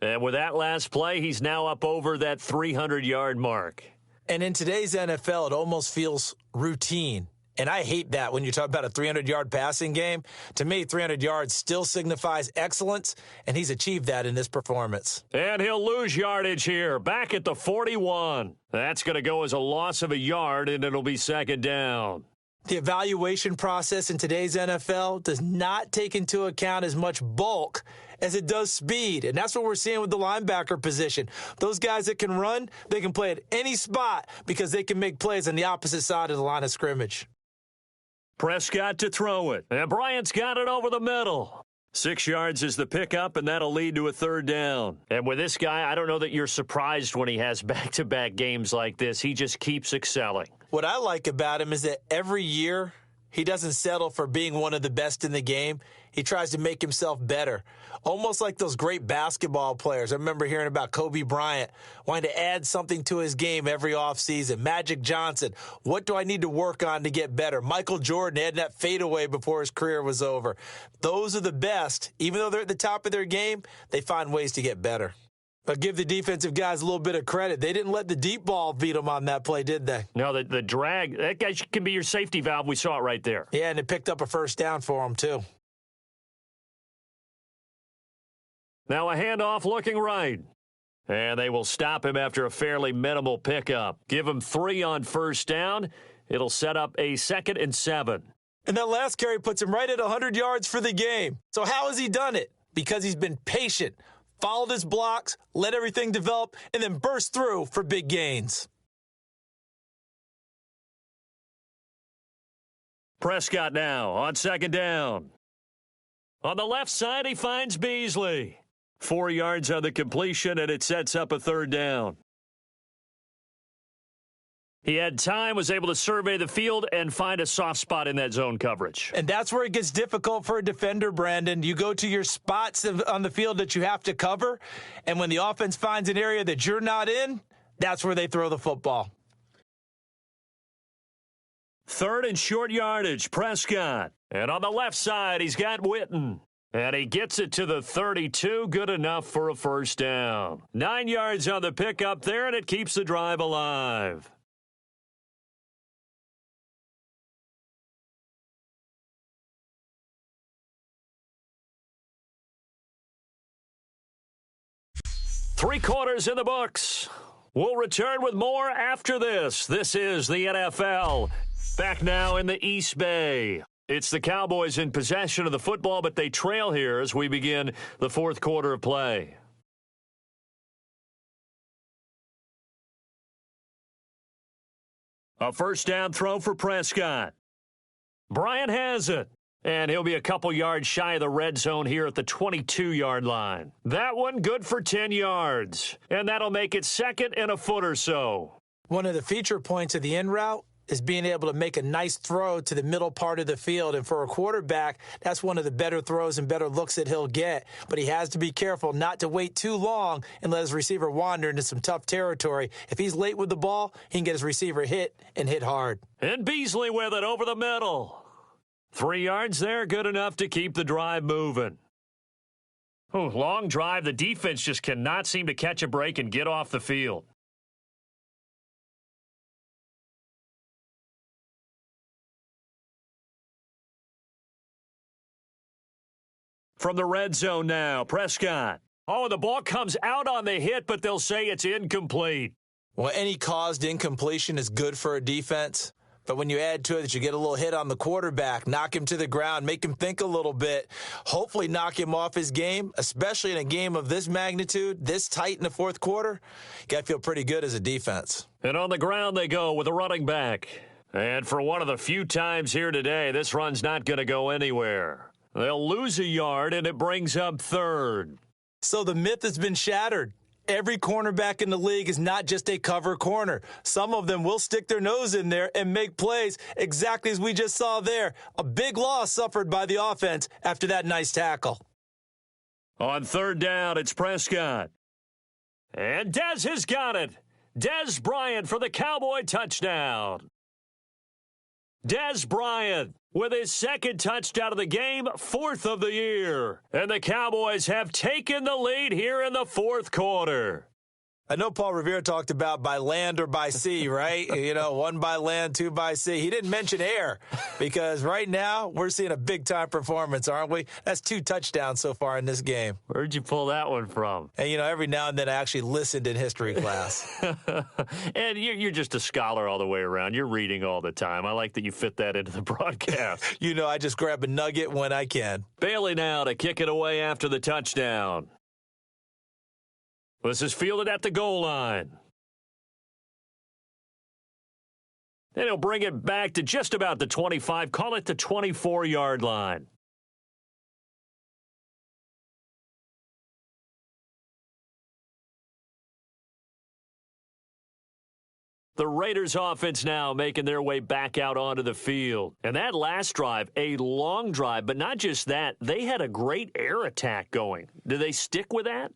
And with that last play, he's now up over that 300-yard mark. And in today's NFL, it almost feels routine. And I hate that when you talk about a 300-yard passing game. To me, 300 yards still signifies excellence, and he's achieved that in this performance. And he'll lose yardage here, back at the 41. That's going to go as a loss of a yard, and it'll be second down. The evaluation process in today's NFL does not take into account as much bulk as it does speed. And that's what we're seeing with the linebacker position. Those guys that can run, they can play at any spot because they can make plays on the opposite side of the line of scrimmage. Prescott to throw it. And Bryant's got it over the middle. 6 yards is the pickup, and that'll lead to a third down. And with this guy, I don't know that you're surprised when he has back-to-back games like this. He just keeps excelling. What I like about him is that every year he doesn't settle for being one of the best in the game. He tries to make himself better, almost like those great basketball players. I remember hearing about Kobe Bryant wanting to add something to his game every offseason. Magic Johnson, what do I need to work on to get better? Michael Jordan had that fadeaway before his career was over. Those are the best. Even though they're at the top of their game, they find ways to get better. But give the defensive guys a little bit of credit. They didn't let the deep ball beat them on that play, did they? No, the drag, that guy can be your safety valve. We saw it right there. Yeah, and it picked up a first down for him, too. Now a handoff looking right. And they will stop him after a fairly minimal pickup. Give him 3 on first down. It'll set up a 2nd and 7. And that last carry puts him right at 100 yards for the game. So how has he done it? Because he's been patient, followed his blocks, let everything develop, and then burst through for big gains. Prescott now on second down. On the left side, he finds Beasley. 4 yards on the completion, and it sets up a third down. He had time, was able to survey the field and find a soft spot in that zone coverage. And that's where it gets difficult for a defender, Brandon. You go to your spots on the field that you have to cover, and when the offense finds an area that you're not in, that's where they throw the football. 3rd and short yardage, Prescott. And on the left side, he's got Witten. And he gets it to the 32, good enough for a first down. 9 yards on the pickup there, and it keeps the drive alive. Three quarters in the books. We'll return with more after this. This is the NFL. Back now in the East Bay. It's the Cowboys in possession of the football, but they trail here as we begin the fourth quarter of play. A first down throw for Prescott. Bryant has it. And he'll be a couple yards shy of the red zone here at the 22-yard line. That one good for 10 yards. And that'll make it 2nd and a foot or so. One of the feature points of the in route is being able to make a nice throw to the middle part of the field. And for a quarterback, that's one of the better throws and better looks that he'll get. But he has to be careful not to wait too long and let his receiver wander into some tough territory. If he's late with the ball, he can get his receiver hit and hit hard. And Beasley with it over the middle. 3 yards there, good enough to keep the drive moving. Long drive. The defense just cannot seem to catch a break and get off the field. From the red zone now, Prescott. Oh, the ball comes out on the hit, but they'll say it's incomplete. Well, any caused incompletion is good for a defense. But when you add to it that you get a little hit on the quarterback, knock him to the ground, make him think a little bit, hopefully knock him off his game, especially in a game of this magnitude, this tight in the fourth quarter, you got to feel pretty good as a defense. And on the ground they go with a running back. And for one of the few times here today, this run's not going to go anywhere. They'll lose a yard, and it brings up third. So the myth has been shattered. Every cornerback in the league is not just a cover corner. Some of them will stick their nose in there and make plays exactly as we just saw there. A big loss suffered by the offense after that nice tackle. On third down, it's Prescott. And Dez has got it. Dez Bryant for the Cowboy touchdown. Dez Bryant with his second touchdown of the game, 4th of the year. And the Cowboys have taken the lead here in the fourth quarter. I know Paul Revere talked about by land or by sea, right? You know, 1 by land, 2 by sea. He didn't mention air because right now we're seeing a big-time performance, aren't we? That's 2 touchdowns so far in this game. Where'd you pull that one from? And, you know, every now and then I actually listened in history class. And you're just a scholar all the way around. You're reading all the time. I like that you fit that into the broadcast. You know, I just grab a nugget when I can. Bailey now to kick it away after the touchdown. This is fielded at the goal line. Then he'll bring it back to just about the 25, call it the 24-yard line. The Raiders offense now making their way back out onto the field. And that last drive, a long drive, but not just that, they had a great air attack going. Do they stick with that?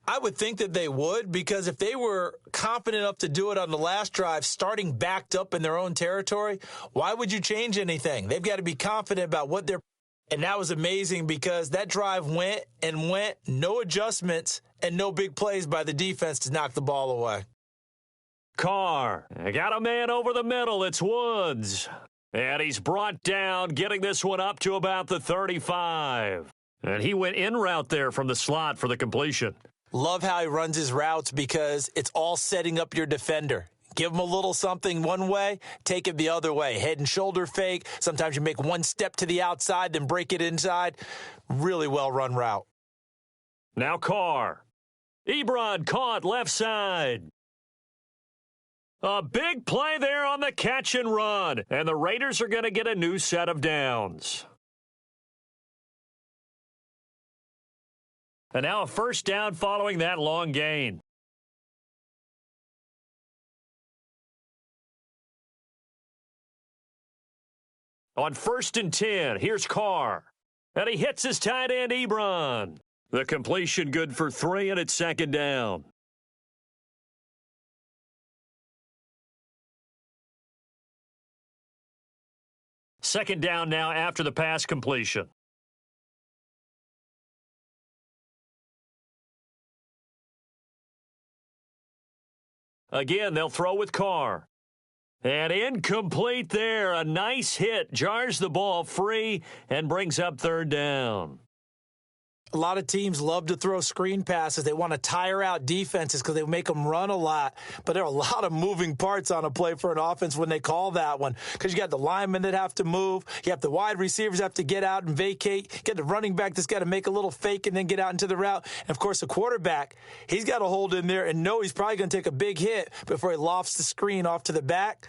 I would think that they would, because if they were confident enough to do it on the last drive, starting backed up in their own territory, why would you change anything? They've got to be confident about what they're. And that was amazing because that drive went, no adjustments and no big plays by the defense to knock the ball away. Carr, got a man over the middle. It's Woods. And he's brought down, getting this one up to about the 35. And he went in route there from the slot for the completion. Love how he runs his routes because it's all setting up your defender. Give him a little something one way, take it the other way. Head and shoulder fake. Sometimes you make one step to the outside, then break it inside. Really well-run route. Now Carr. Ebron caught left side. A big play there on the catch and run. And the Raiders are going to get a new set of downs. And now a first down following that long gain. On 1st and 10, here's Carr. And he hits his tight end, Ebron. The completion good for 3, and it's 2nd down. Second down now after the pass completion. Again, they'll throw with Carr. And incomplete there. A nice hit. Jars the ball free and brings up 3rd down. A lot of teams love to throw screen passes. They want to tire out defenses because they make them run a lot. But there are a lot of moving parts on a play for an offense when they call that one. Because you got the linemen that have to move. You have the wide receivers have to get out and vacate. You get the running back that's got to make a little fake and then get out into the route. And, of course, the quarterback, he's got to hold in there and know he's probably going to take a big hit before he lofts the screen off to the back.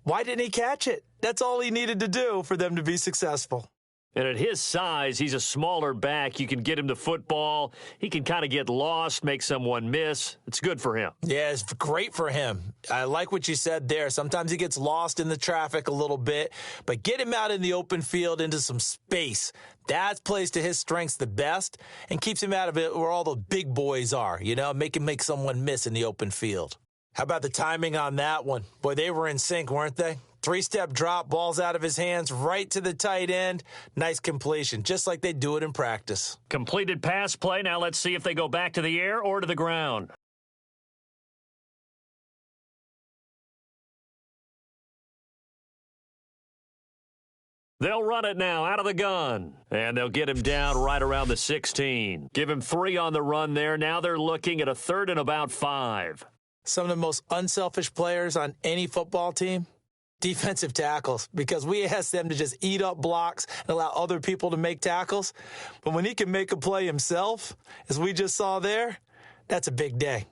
Why didn't he catch it? That's all he needed to do for them to be successful. And at his size, he's a smaller back. You can get him the football. He can kind of get lost, make someone miss. It's good for him. Yeah, it's great for him. I like what you said there. Sometimes he gets lost in the traffic a little bit, but get him out in the open field into some space. That plays to his strengths the best and keeps him out of it where all the big boys are, make him make someone miss in the open field. How about the timing on that one? Boy, they were in sync, weren't they? 3-step drop, balls out of his hands, right to the tight end. Nice completion, just like they do it in practice. Completed pass play. Now let's see if they go back to the air or to the ground. They'll run it now out of the gun, and they'll get him down right around the 16. Give him 3 on the run there. Now they're looking at a 3rd and about 5. Some of the most unselfish players on any football team, defensive tackles, because we ask them to just eat up blocks and allow other people to make tackles. But when he can make a play himself, as we just saw there, that's a big day.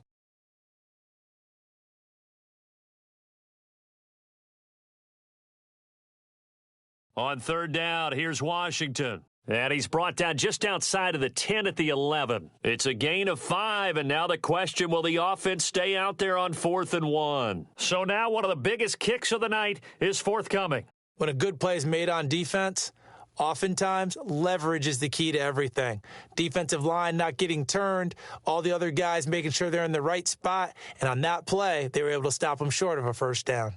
On 3rd down, here's Washington. And he's brought down just outside of the 10 at the 11. It's a gain of 5, and now the question, will the offense stay out there on 4th and 1? So now one of the biggest kicks of the night is forthcoming. When a good play is made on defense, oftentimes leverage is the key to everything. Defensive line not getting turned, all the other guys making sure they're in the right spot, and on that play, they were able to stop them short of a 1st down.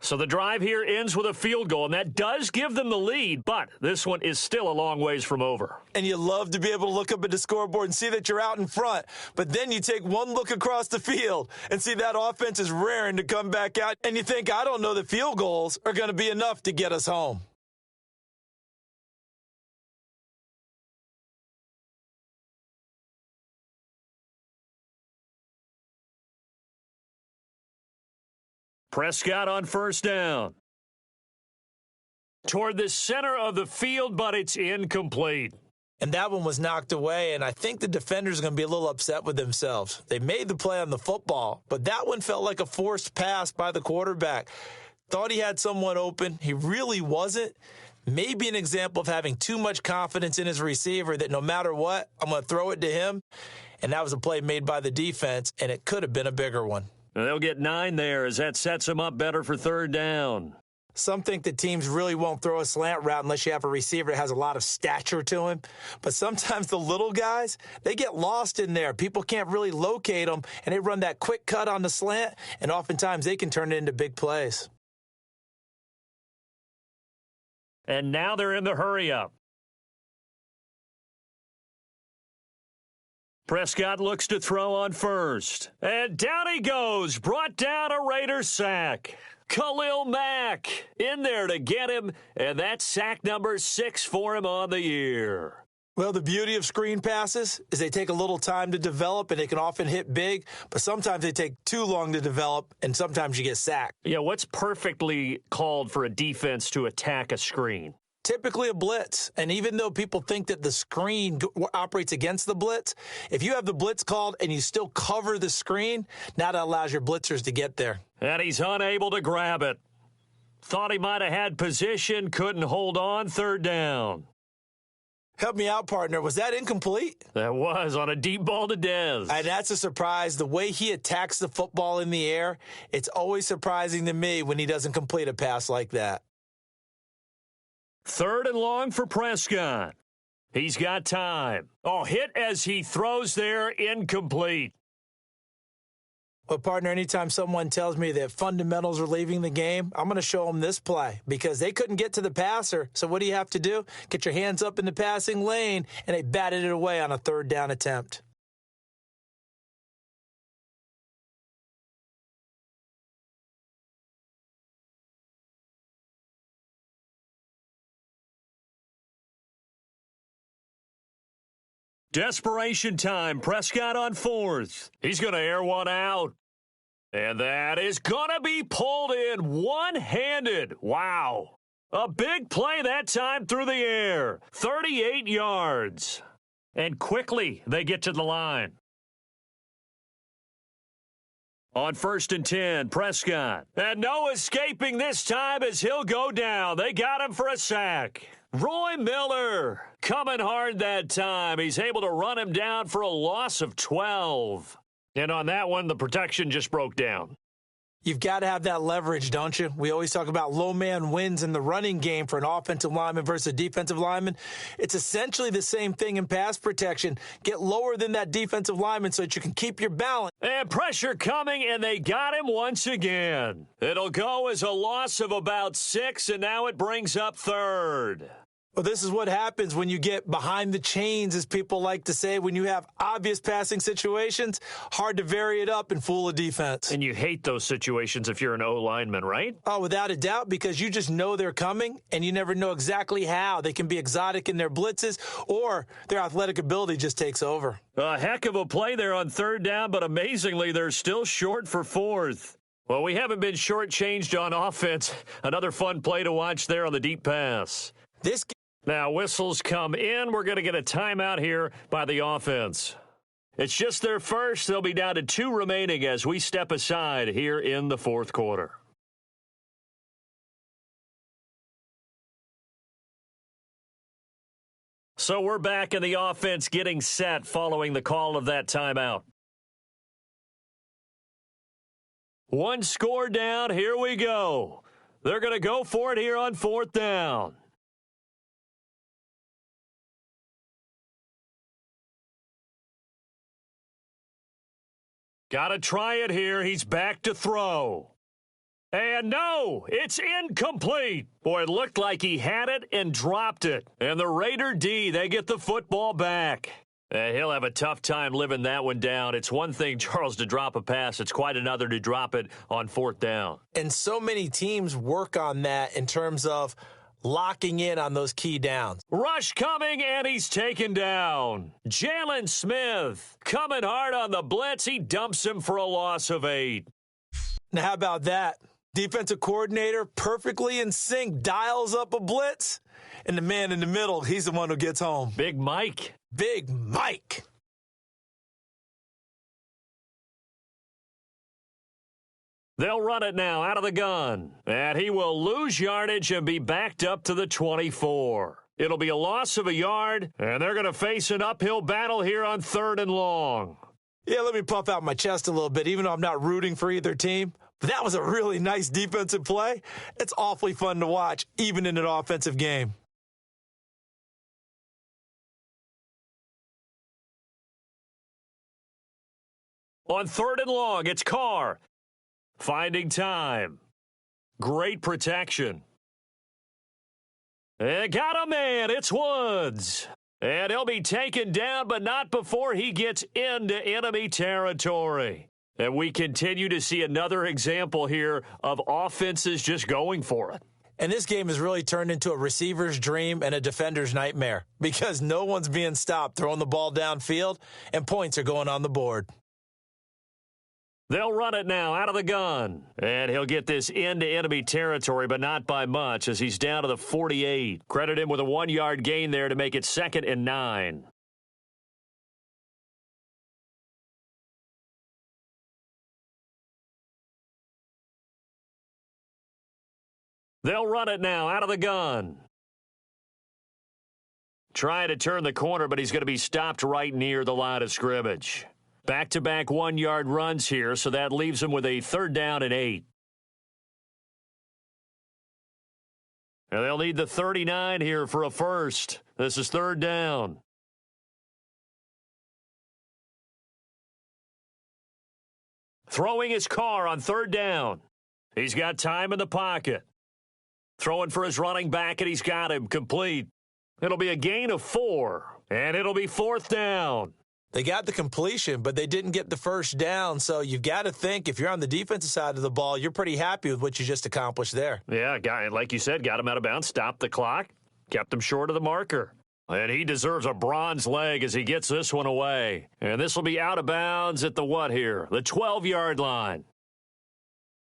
So the drive here ends with a field goal, and that does give them the lead, but this one is still a long ways from over. And you love to be able to look up at the scoreboard and see that you're out in front, but then you take one look across the field and see that offense is raring to come back out, and you think, I don't know that field goals are going to be enough to get us home. Prescott on 1st down. Toward the center of the field, but it's incomplete. And that one was knocked away, and I think the defenders are going to be a little upset with themselves. They made the play on the football, but that one felt like a forced pass by the quarterback. Thought he had someone open. He really wasn't. Maybe an example of having too much confidence in his receiver that no matter what, I'm going to throw it to him. And that was a play made by the defense, and it could have been a bigger one. They'll get 9 there as that sets them up better for 3rd down. Some think that teams really won't throw a slant route unless you have a receiver that has a lot of stature to him. But sometimes the little guys, they get lost in there. People can't really locate them, and they run that quick cut on the slant, and oftentimes they can turn it into big plays. And now they're in the hurry-up. Prescott looks to throw on 1st. And down he goes. Brought down a Raider sack. Khalil Mack in there to get him. And that's sack number 6 for him on the year. Well, the beauty of screen passes is they take a little time to develop, and they can often hit big. But sometimes they take too long to develop, and sometimes you get sacked. Yeah, what's perfectly called for a defense to attack a screen? Typically a blitz, and even though people think that the screen operates against the blitz, if you have the blitz called and you still cover the screen, now that allows your blitzers to get there. And he's unable to grab it. Thought he might have had position, couldn't hold on, 3rd down. Help me out, partner. Was that incomplete? That was on a deep ball to Dez. And that's a surprise. The way he attacks the football in the air, it's always surprising to me when he doesn't complete a pass like that. 3rd and long for Prescott. He's got time. Oh, hit as he throws there, incomplete. Well, partner, anytime someone tells me that fundamentals are leaving the game, I'm going to show them this play because they couldn't get to the passer. So what do you have to do? Get your hands up in the passing lane, and they batted it away on a 3rd down attempt. Desperation time. Prescott on 4th. He's going to air one out. And that is going to be pulled in one-handed. Wow. A big play that time through the air. 38 yards. And quickly they get to the line. On 1st and 10, Prescott. And no escaping this time as he'll go down. They got him for a sack. Roy Miller coming hard that time. He's able to run him down for a loss of 12. And on that one, the protection just broke down. You've got to have that leverage, don't you? We always talk about low man wins in the running game for an offensive lineman versus a defensive lineman. It's essentially the same thing in pass protection. Get lower than that defensive lineman so that you can keep your balance. And pressure coming, and they got him once again. It'll go as a loss of about 6, and now it brings up third. Well, this is what happens when you get behind the chains, as people like to say. When you have obvious passing situations, hard to vary it up and fool a defense. And you hate those situations if you're an O-lineman, right? Oh, without a doubt, because you just know they're coming, and you never know exactly how. They can be exotic in their blitzes, or their athletic ability just takes over. A heck of a play there on third down, but amazingly, they're still short for fourth. Well, we haven't been shortchanged on offense. Another fun play to watch there on the deep pass. Now, whistles come in. We're going to get a timeout here by the offense. It's just their first. They'll be down to 2 remaining as we step aside here in the fourth quarter. So we're back in the offense getting set following the call of that timeout. 1 score down. Here we go. They're going to go for it here on fourth down. Got to try it here. He's back to throw. And no, it's incomplete. Boy, it looked like he had it and dropped it. And the Raider D, they get the football back. He'll have a tough time living that one down. It's one thing, Charles, to drop a pass. It's quite another to drop it on fourth down. And so many teams work on that in terms of locking in on those key downs. Rush coming, and he's taken down. Jalen Smith coming hard on the blitz. He dumps him for a loss of 8. Now, how about that? Defensive coordinator perfectly in sync, dials up a blitz, and the man in the middle, he's the one who gets home. Big Mike. Big Mike. They'll run it now out of the gun. And he will lose yardage and be backed up to the 24. It'll be a loss of a yard, and they're going to face an uphill battle here on 3rd and long. Yeah, let me puff out my chest a little bit, even though I'm not rooting for either team. But that was a really nice defensive play. It's awfully fun to watch, even in an offensive game. On 3rd and long, it's Carr. Finding time. Great protection. And got a man. It's Woods. And he'll be taken down, but not before he gets into enemy territory. And we continue to see another example here of offenses just going for it. And this game has really turned into a receiver's dream and a defender's nightmare because no one's being stopped throwing the ball downfield, and points are going on the board. They'll run it now out of the gun. And he'll get this into enemy territory, but not by much as he's down to the 48. Credit him with a 1-yard gain there to make it 2nd and 9. They'll run it now out of the gun. Trying to turn the corner, but he's going to be stopped right near the line of scrimmage. Back-to-back 1-yard runs here, so that leaves him with a 3rd down and 8. And they'll need the 39 here for a first. This is 3rd down. Throwing his Carr on 3rd down. He's got time in the pocket. Throwing for his running back, and he's got him complete. It'll be a gain of 4, and it'll be 4th down. They got the completion, but they didn't get the first down, so you've got to think if you're on the defensive side of the ball, you're pretty happy with what you just accomplished there. Yeah, guy, like you said, got him out of bounds, stopped the clock, kept him short of the marker. And he deserves a bronze leg as he gets this one away. And this will be out of bounds at the what here? The 12-yard line.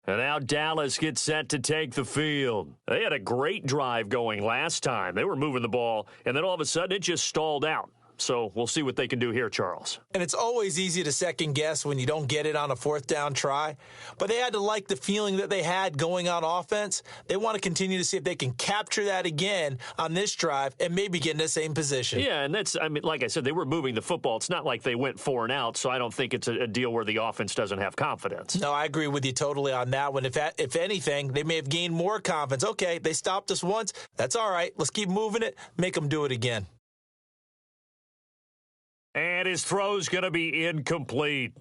And now Dallas gets set to take the field. They had a great drive going last time. They were moving the ball, and then all of a sudden it just stalled out. So we'll see what they can do here, Charles. And it's always easy to second guess when you don't get it on a fourth down try. But they had to like the feeling that they had going on offense. They want to continue to see if they can capture that again on this drive and maybe get in the same position. Yeah, and like I said, they were moving the football. It's not like they went 4 and out, so I don't think it's a deal where the offense doesn't have confidence. No, I agree with you totally on that one. If anything, they may have gained more confidence. Okay, they stopped us once. That's all right. Let's keep moving it. Make them do it again. And his throw's going to be incomplete.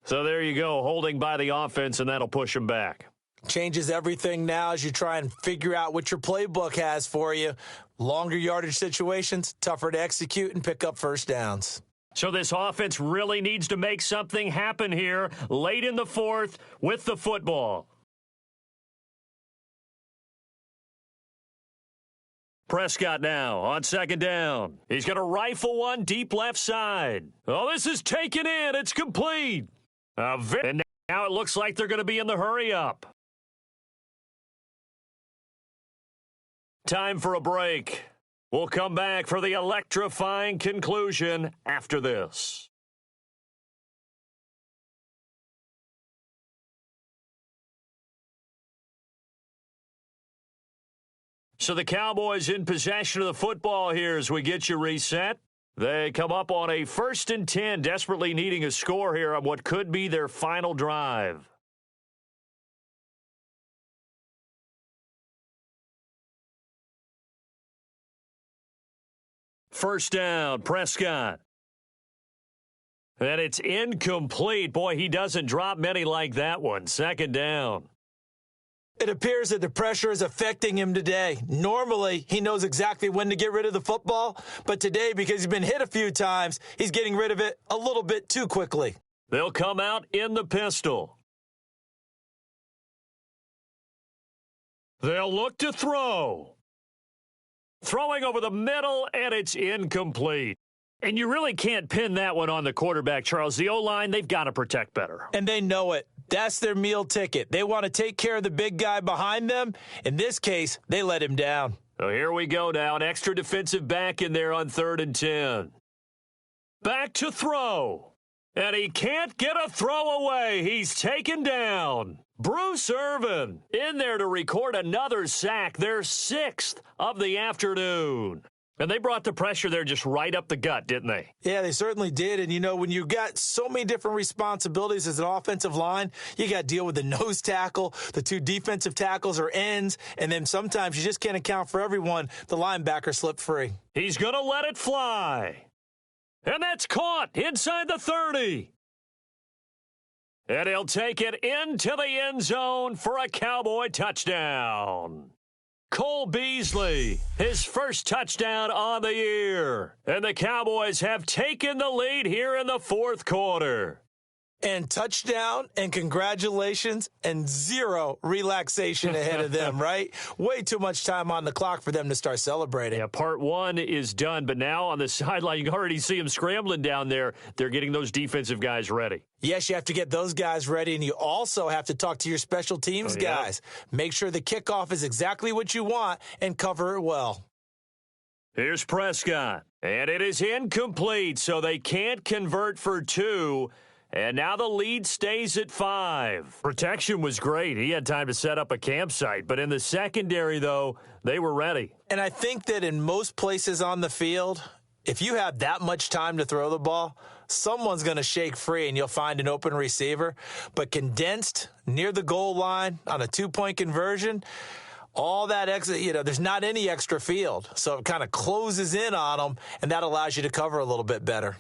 So there you go, holding by the offense, and that'll push him back. Changes everything now as you try and figure out what your playbook has for you. Longer yardage situations, tougher to execute and pick up first downs. So this offense really needs to make something happen here late in the fourth with the football. Prescott now on second down. He's going to rifle one deep left side. Oh, this is taken in. It's complete. And now it looks like they're going to be in the hurry up. Time for a break. We'll come back for the electrifying conclusion after this. So the Cowboys in possession of the football here as we get you reset. They come up on a 1st and 10, desperately needing a score here on what could be their final drive. First down, Prescott. And it's incomplete. Boy, he doesn't drop many like that one. Second down. It appears that the pressure is affecting him today. Normally, he knows exactly when to get rid of the football, but today, because he's been hit a few times, he's getting rid of it a little bit too quickly. They'll come out in the pistol. They'll look to throw. Throwing over the middle, and it's incomplete. And you really can't pin that one on the quarterback, Charles. The O-line, they've got to protect better. And they know it. That's their meal ticket. They want to take care of the big guy behind them. In this case, they let him down. So here we go now. An extra defensive back in there on 3rd and 10. Back to throw. And he can't get a throw away. He's taken down. Bruce Irvin in there to record another sack, their 6th of the afternoon. And they brought the pressure there just right up the gut, didn't they? Yeah, they certainly did. And, you know, when you've got so many different responsibilities as an offensive line, you got to deal with the nose tackle, the 2 defensive tackles or ends, and then sometimes you just can't account for everyone. The linebacker slipped free. He's going to let it fly. And that's caught inside the 30. And he'll take it into the end zone for a Cowboy touchdown. Cole Beasley, his first touchdown on the year. And the Cowboys have taken the lead here in the 4th quarter. And touchdown and congratulations and 0 relaxation ahead of them, right? Way too much time on the clock for them to start celebrating. Yeah, part 1 is done, but now on the sideline, you can already see them scrambling down there. They're getting those defensive guys ready. Yes, you have to get those guys ready, and you also have to talk to your special teams guys. Make sure the kickoff is exactly what you want and cover it well. Here's Prescott, and it is incomplete, so they can't convert for 2. And now the lead stays at 5. Protection was great. He had time to set up a campsite. But in the secondary, though, they were ready. And I think that in most places on the field, if you have that much time to throw the ball, someone's going to shake free and you'll find an open receiver. But condensed near the goal line on a 2-point conversion, all that extra, there's not any extra field. So it kind of closes in on them, and that allows you to cover a little bit better.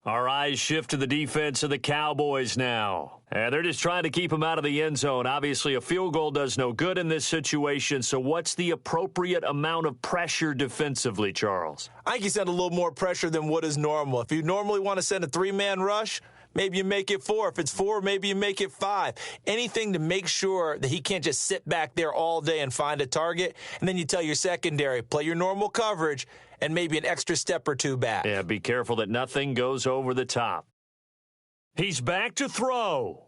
Our eyes shift to the defense of the Cowboys now. And they're just trying to keep him out of the end zone. Obviously, a field goal does no good in this situation. So what's the appropriate amount of pressure defensively, Charles? I think you send a little more pressure than what is normal. If you normally want to send a 3-man rush, maybe you make it 4. If it's 4, maybe you make it 5. Anything to make sure that he can't just sit back there all day and find a target. And then you tell your secondary, play your normal coverage and maybe an extra step or 2 back. Yeah, be careful that nothing goes over the top. He's back to throw.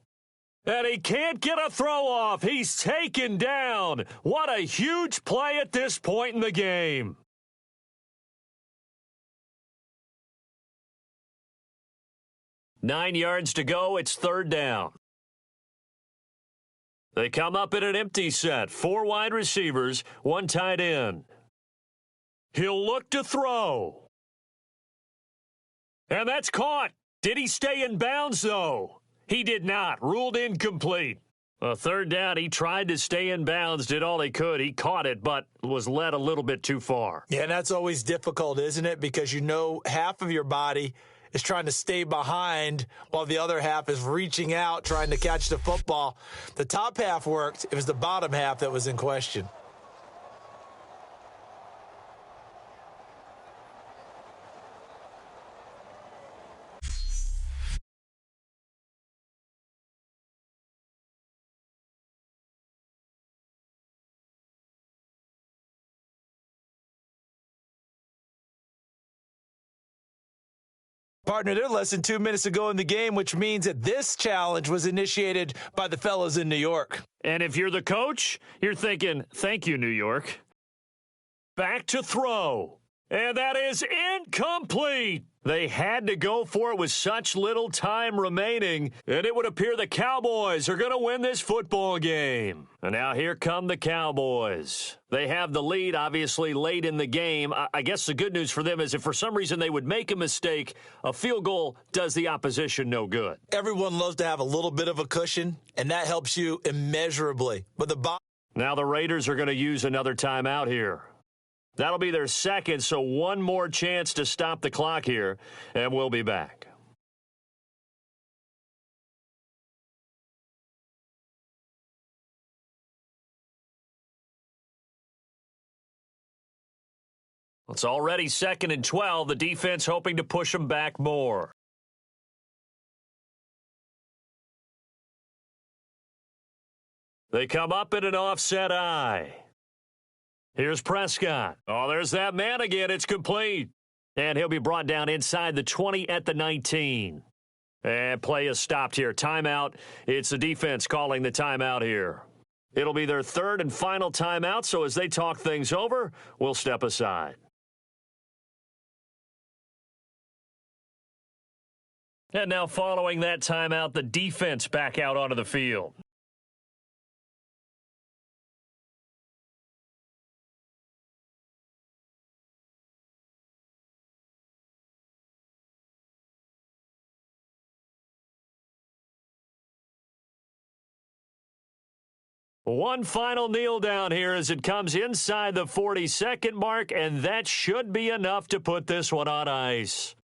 And he can't get a throw off. He's taken down. What a huge play at this point in the game. Nine yards to go. It's third down. They come up in an empty set. Four wide receivers, one tight end. He'll look to throw. And that's caught. Did he stay in bounds, though? He did not. Ruled incomplete. A third down, he tried to stay in bounds, did all he could. He caught it, but was led a little bit too far. Yeah, and that's always difficult, isn't it? Because you know half of your body is trying to stay behind while the other half is reaching out, trying to catch the football. The top half worked. It was the bottom half that was in question. Partner, they're less than 2 minutes to go in the game, which means that this challenge was initiated by the fellas in New York. And if you're the coach, you're thinking, thank you, New York. Back to throw. And that is incomplete. They had to go for it with such little time remaining, and it would appear the Cowboys are going to win this football game. And now here come the Cowboys. They have the lead, obviously, late in the game. I guess the good news for them is if for some reason they would make a mistake, a field goal does the opposition no good. Everyone loves to have a little bit of a cushion, and that helps you immeasurably. But now the Raiders are going to use another timeout here. That'll be their second, so one more chance to stop the clock here, and we'll be back. It's already 2nd and 12. The defense hoping to push them back more. They come up in an offset eye. Here's Prescott. Oh, there's that man again. It's complete. And he'll be brought down inside the 20 at the 19. And play is stopped here. Timeout. It's the defense calling the timeout here. It'll be their third and final timeout, so as they talk things over, we'll step aside. And now following that timeout, the defense back out onto the field. One final kneel down here as it comes inside the 40-second mark, and that should be enough to put this one on ice.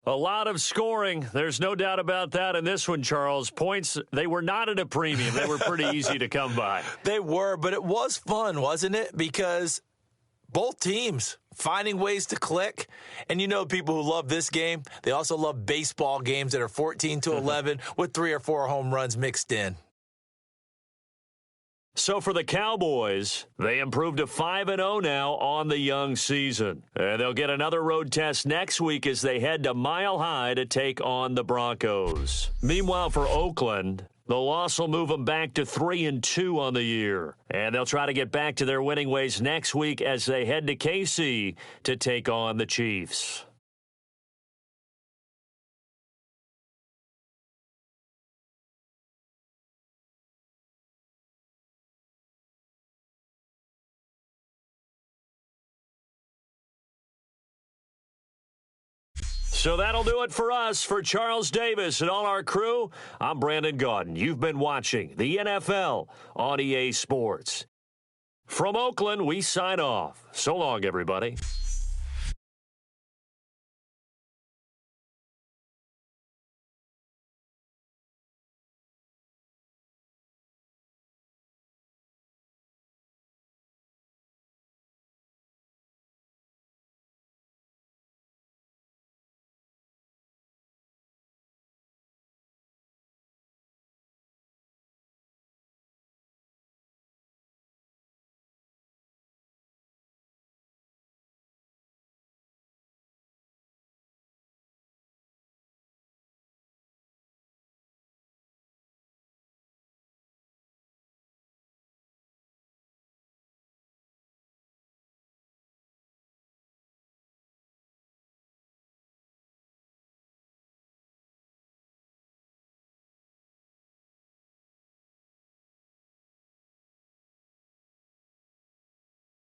A lot of scoring. There's no doubt about that in this one, Charles. Points, they were not at a premium. They were pretty easy to come by. They were, but it was fun, wasn't it? Because both teams finding ways to click. And you know people who love this game, they also love baseball games that are 14-11 with 3 or 4 home runs mixed in. So for the Cowboys, they improved to 5-0 now on the young season. And they'll get another road test next week as they head to Mile High to take on the Broncos. Meanwhile, for Oakland, the loss will move them back to 3-2 on the year. And they'll try to get back to their winning ways next week as they head to KC to take on the Chiefs. So that'll do it for us. For Charles Davis and all our crew, I'm Brandon Gaudin. You've been watching the NFL on EA Sports. From Oakland, we sign off. So long, everybody.